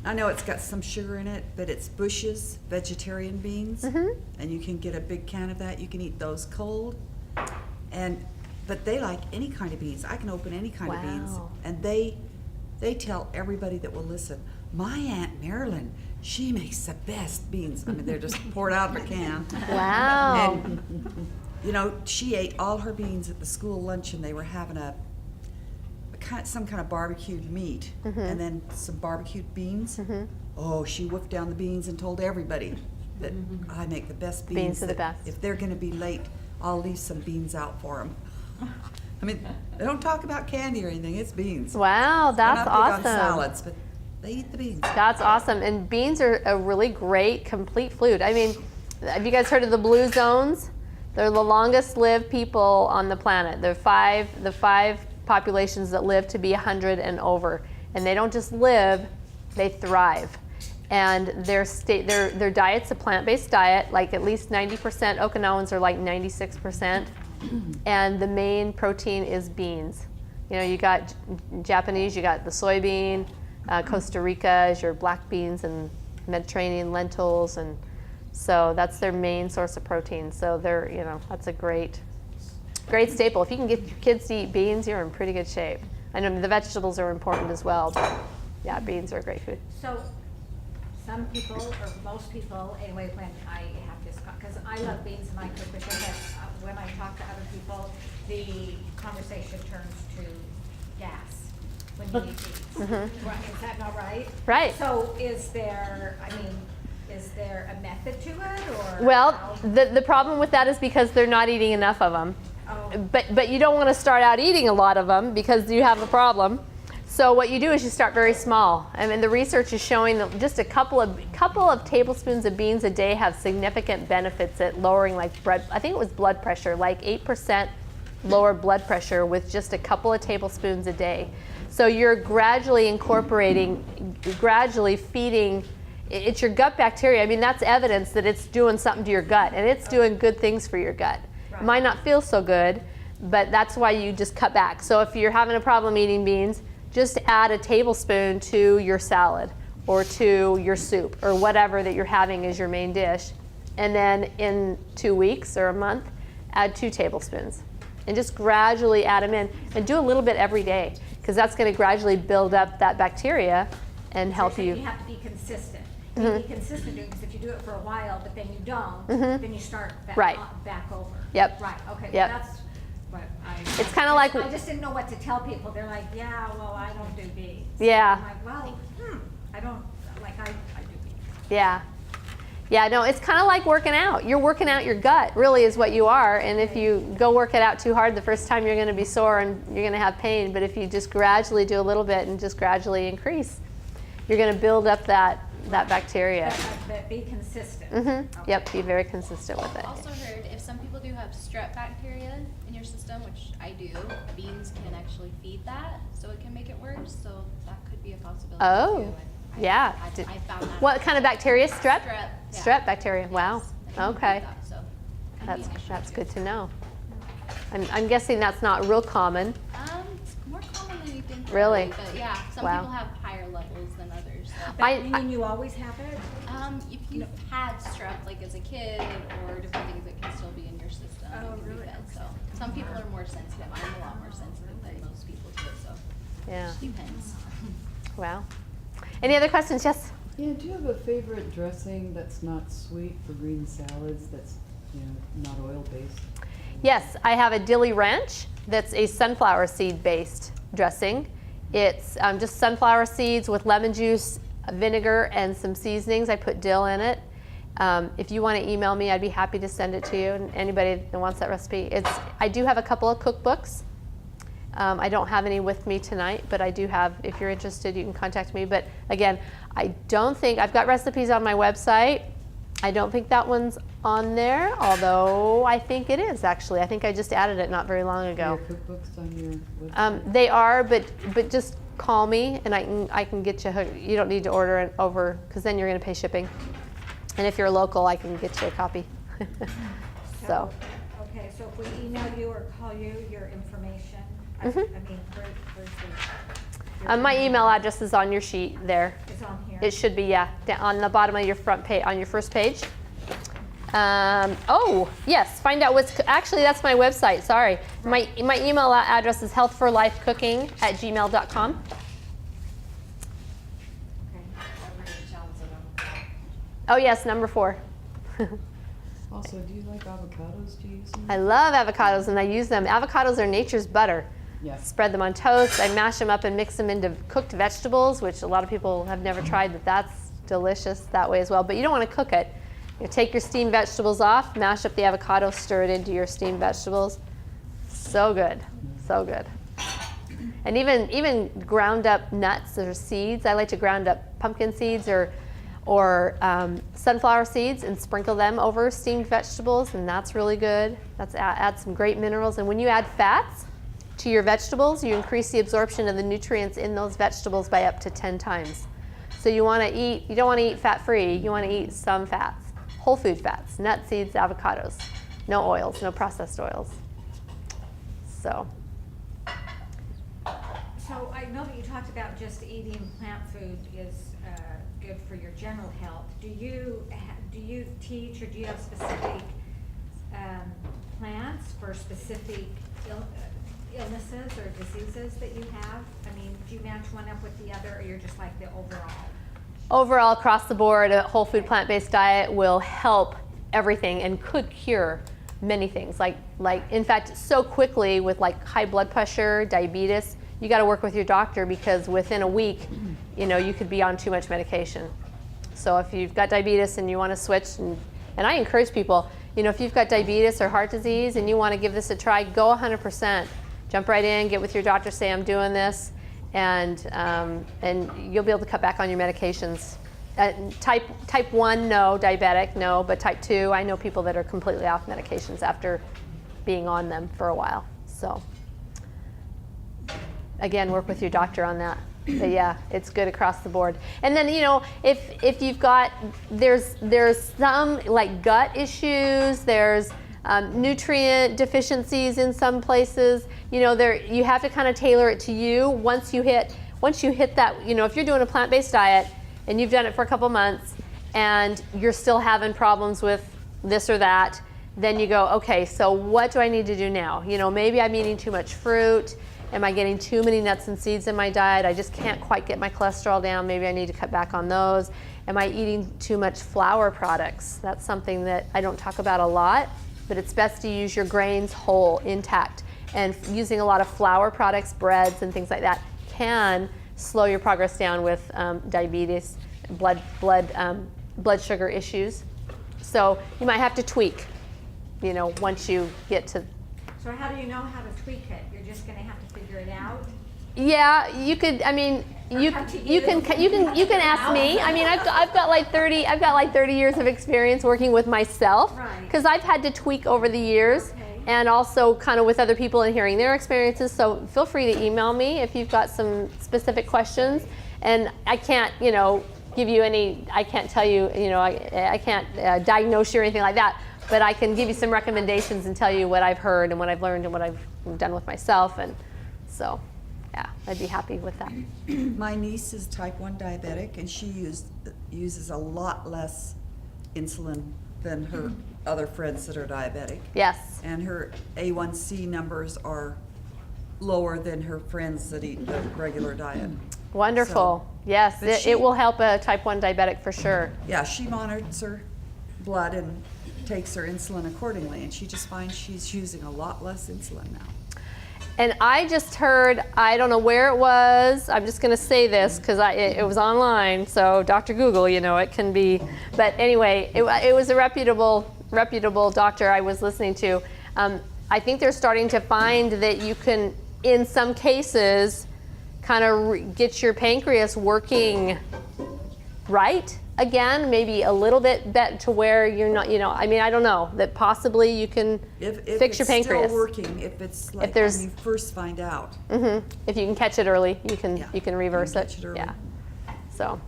I know it's got some sugar in it, but it's Bush's vegetarian beans. Mm-hmm. And you can get a big can of that. You can eat those cold. But they like any kind of beans. I can open any kind of beans. Wow. And they tell everybody that will listen, my Aunt Marilyn, she makes the best beans. I mean, they're just poured out of a can. Wow. And, you know, she ate all her beans at the school luncheon. They were having some kind of barbecued meat, and then some barbecued beans. Oh, she whipped down the beans and told everybody that I make the best beans. Beans are the that best. If they're going to be late, I'll leave some beans out for them. I mean, they don't talk about candy or anything. It's beans. Wow, that's They're not awesome. big on salads, but they eat the beans. That's awesome. And beans are a really great complete food. I mean, have you guys heard of the blue zones? They're the longest lived people on the planet. They're the five populations that live to be 100 and over. And they don't just live, they thrive. And their diet's a plant-based diet, like at least 90%. Okinawans are like 96%. And the main protein is beans. You know, you got Japanese, you got the soybean, Costa Rica is your black beans, and Mediterranean lentils, and so that's their main source of protein. So they're, you know, that's a great staple. If you can get your kids to eat beans, you're in pretty good shape. I know the vegetables are important as well, but yeah, beans are a great food. So some people, or most people, anyway, when I have this, because I love beans and I cook with them, but when I talk to other people, the conversation turns to gas when you eat beans. Right, is that not right? Right. So is there, I mean, is there a method to it, or? Well, how- the problem with that is because they're not eating enough of them. Oh. But you don't want to start out eating a lot of them because you have a problem. So what you do is you start very small. I mean, the research is showing that just a couple of tablespoons of beans a day have significant benefits at lowering I think it was blood pressure, like 8% lower blood pressure with just a couple of tablespoons a day. So you're gradually incorporating, gradually feeding. It's your gut bacteria. I mean, that's evidence that it's doing something to your gut, and it's doing good things for your gut. It might not feel so good, but that's why you just cut back. So if you're having a problem eating beans, just add a tablespoon to your salad or to your soup or whatever that you're having as your main dish. And then in 2 weeks or a month, add 2 tablespoons. And just gradually add them in. And do a little bit every day, because that's going to gradually build up that bacteria and help So you. you have to be consistent. You be consistent doing, because if you do it for a while, but then you don't, then you start Right. back over. Yep. Right, okay, Yep. well, that's what I. It's kinda like- I just didn't know what to tell people. They're like, yeah, well, I don't do beans. Yeah. I'm like, well, I don't, like, I do beans. Yeah. Yeah, no, it's kind of like working out. You're working out your gut, really, is what you are. And if you go work it out too hard, the first time you're going to be sore and you're going to have pain. But if you just gradually do a little bit and just gradually increase, you're going to build up that bacteria. But be consistent. Mm-hmm. Okay. Yep, be very consistent with it. Also heard if some people do have strep bacteria in your system, which I do, beans can actually feed that, so it can make it worse. So that could be a possibility Oh, too. And yeah. I found that. What kind of bacteria? Strep? Strep. Yeah. Strep bacteria. Wow. Yes, and it can Okay. feed that, so could be an issue That's too. good to know. I'm guessing that's not real common. It's more common than you think. Really? But yeah, some Wow. people have higher levels than others. So. I- But meaning you always have it? If you've had strep like as a kid or different things that can still be in your system, Oh, it can be really? fed. So some people are more sensitive. I'm a lot more sensitive than most people to it, so Yeah. it depends. Wow. Any other questions? Yes? Yeah, do you have a favorite dressing that's not sweet for green salads, that's, not oil-based? Yes, I have a Dilly Ranch that's a sunflower seed based dressing. It's just sunflower seeds with lemon juice, vinegar, and some seasonings. I put dill in it. If you want to email me, I'd be happy to send it to you. And anybody that wants that recipe, I do have a couple of cookbooks. I don't have any with me tonight, but I do have. If you're interested, you can contact me. But again, I've got recipes on my website. I don't think that one's on there, although I think it is actually. I think I just added it not very long Are ago. your cookbooks on your website? They are, but just call me and I can get you. You don't need to order it over, because then you're going to pay shipping. And if you're local, I can get you a copy. So. Okay, so if we email you or call you, your information, I Mhm. mean, where's the? My email address is on your sheet there. Is on here. It should be, yeah, on the bottom of your front page, on your first page. Oh, yes, find out actually that's my website, sorry. My email address is healthforlifecooking@gmail.com. Oh yes, number 4. Also, do you like avocados? Do you use them? I love avocados and I use them. Avocados are nature's butter. Yes. Spread them on toast. I mash them up and mix them into cooked vegetables, which a lot of people have never tried, but that's delicious that way as well. But you don't want to cook it. You take your steamed vegetables off, mash up the avocado, stir it into your steamed vegetables. So good, so good. And even ground up nuts or seeds. I like to ground up pumpkin seeds or sunflower seeds and sprinkle them over steamed vegetables, and that's really good. That's add some great minerals. And when you add fats to your vegetables, you increase the absorption of the nutrients in those vegetables by up to 10 times. So you don't want to eat fat-free, you want to eat some fats. Whole food fats, nuts, seeds, avocados. No oils, no processed oils. So. So I know that you talked about just eating plant food is good for your general health. Do you teach or do you have specific plants for specific illnesses or diseases that you have? I mean, do you match one up with the other, or you're just like the overall? overall, across the board, a whole food plant-based diet will help everything and could cure many things. Like in fact, so quickly with like high blood pressure, diabetes, you got to work with your doctor because within a week, you know, you could be on too much medication. So if you've got diabetes and you want to switch, and I encourage people, you know, if you've got diabetes or heart disease and you want to give this a try, go 100%. Jump right in, get with your doctor, say I'm doing this, and you'll be able to cut back on your medications. Type 1, no. Diabetic, no. But type 2, I know people that are completely off medications after being on them for a while. So again, work with your doctor on that. But yeah, it's good across the board. And then, you know, if you've got, there's some like gut issues, there's nutrient deficiencies in some places, you know, you have to kind of tailor it to you. Once you hit that, you know, if you're doing a plant-based diet and you've done it for a couple months and you're still having problems with this or that, then you go, okay, so what do I need to do now? You know, maybe I'm eating too much fruit. Am I getting too many nuts and seeds in my diet? I just can't quite get my cholesterol down. Maybe I need to cut back on those. Am I eating too much flour products? That's something that I don't talk about a lot, but it's best to use your grains whole, intact. And using a lot of flour products, breads and things like that can slow your progress down with diabetes, blood sugar issues. So you might have to tweak, you know, once you get to. So how do you know how to tweak it? You're just gonna have to figure it out? Yeah, you could. I mean, you can ask me. I mean, I've got like 30 years of experience working with myself, Right. because I've had to tweak over the years, Okay. and also kind of with other people and hearing their experiences. So feel free to email me if you've got some specific questions. And I can't, you know, give you any. I can't tell you, you know, I can't diagnose you or anything like that. But I can give you some recommendations and tell you what I've heard and what I've learned and what I've done with myself. And so, yeah, I'd be happy with that. My niece is type 1 diabetic, and she uses a lot less insulin than her other friends that are diabetic. Yes. And her A1C numbers are lower than her friends that eat the regular diet. Wonderful. Yes, But it will help a type 1 diabetic for sure. Yeah, she monitors her blood and takes her insulin accordingly, and she just finds she's using a lot less insulin now. And I just heard, I don't know where it was, I'm just going to say this because it was online, so Dr. Google, you know, it can be, but anyway, it was a reputable doctor I was listening to. I think they're starting to find that you can, in some cases, kind of get your pancreas working right again, maybe a little bit to where you're not, you know, I mean, I don't know, that possibly you can If fix your pancreas. If it's still working, if it's like there's- when you first find out. If you can catch it early, you can Yeah, reverse you it. can catch it early. Yeah. So,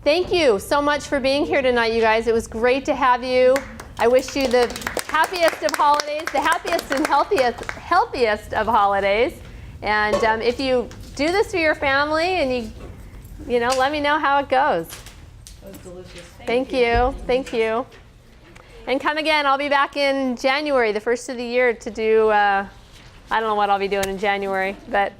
thank you so much for being here tonight, you guys. It was great to have you. I wish you the happiest of holidays, the happiest and healthiest of holidays. And if you do this for your family, and you know, let me know how it goes. That was delicious. Thank you. And come again. I'll be back in January, the first of the year, to do. I don't know what I'll be doing in January, but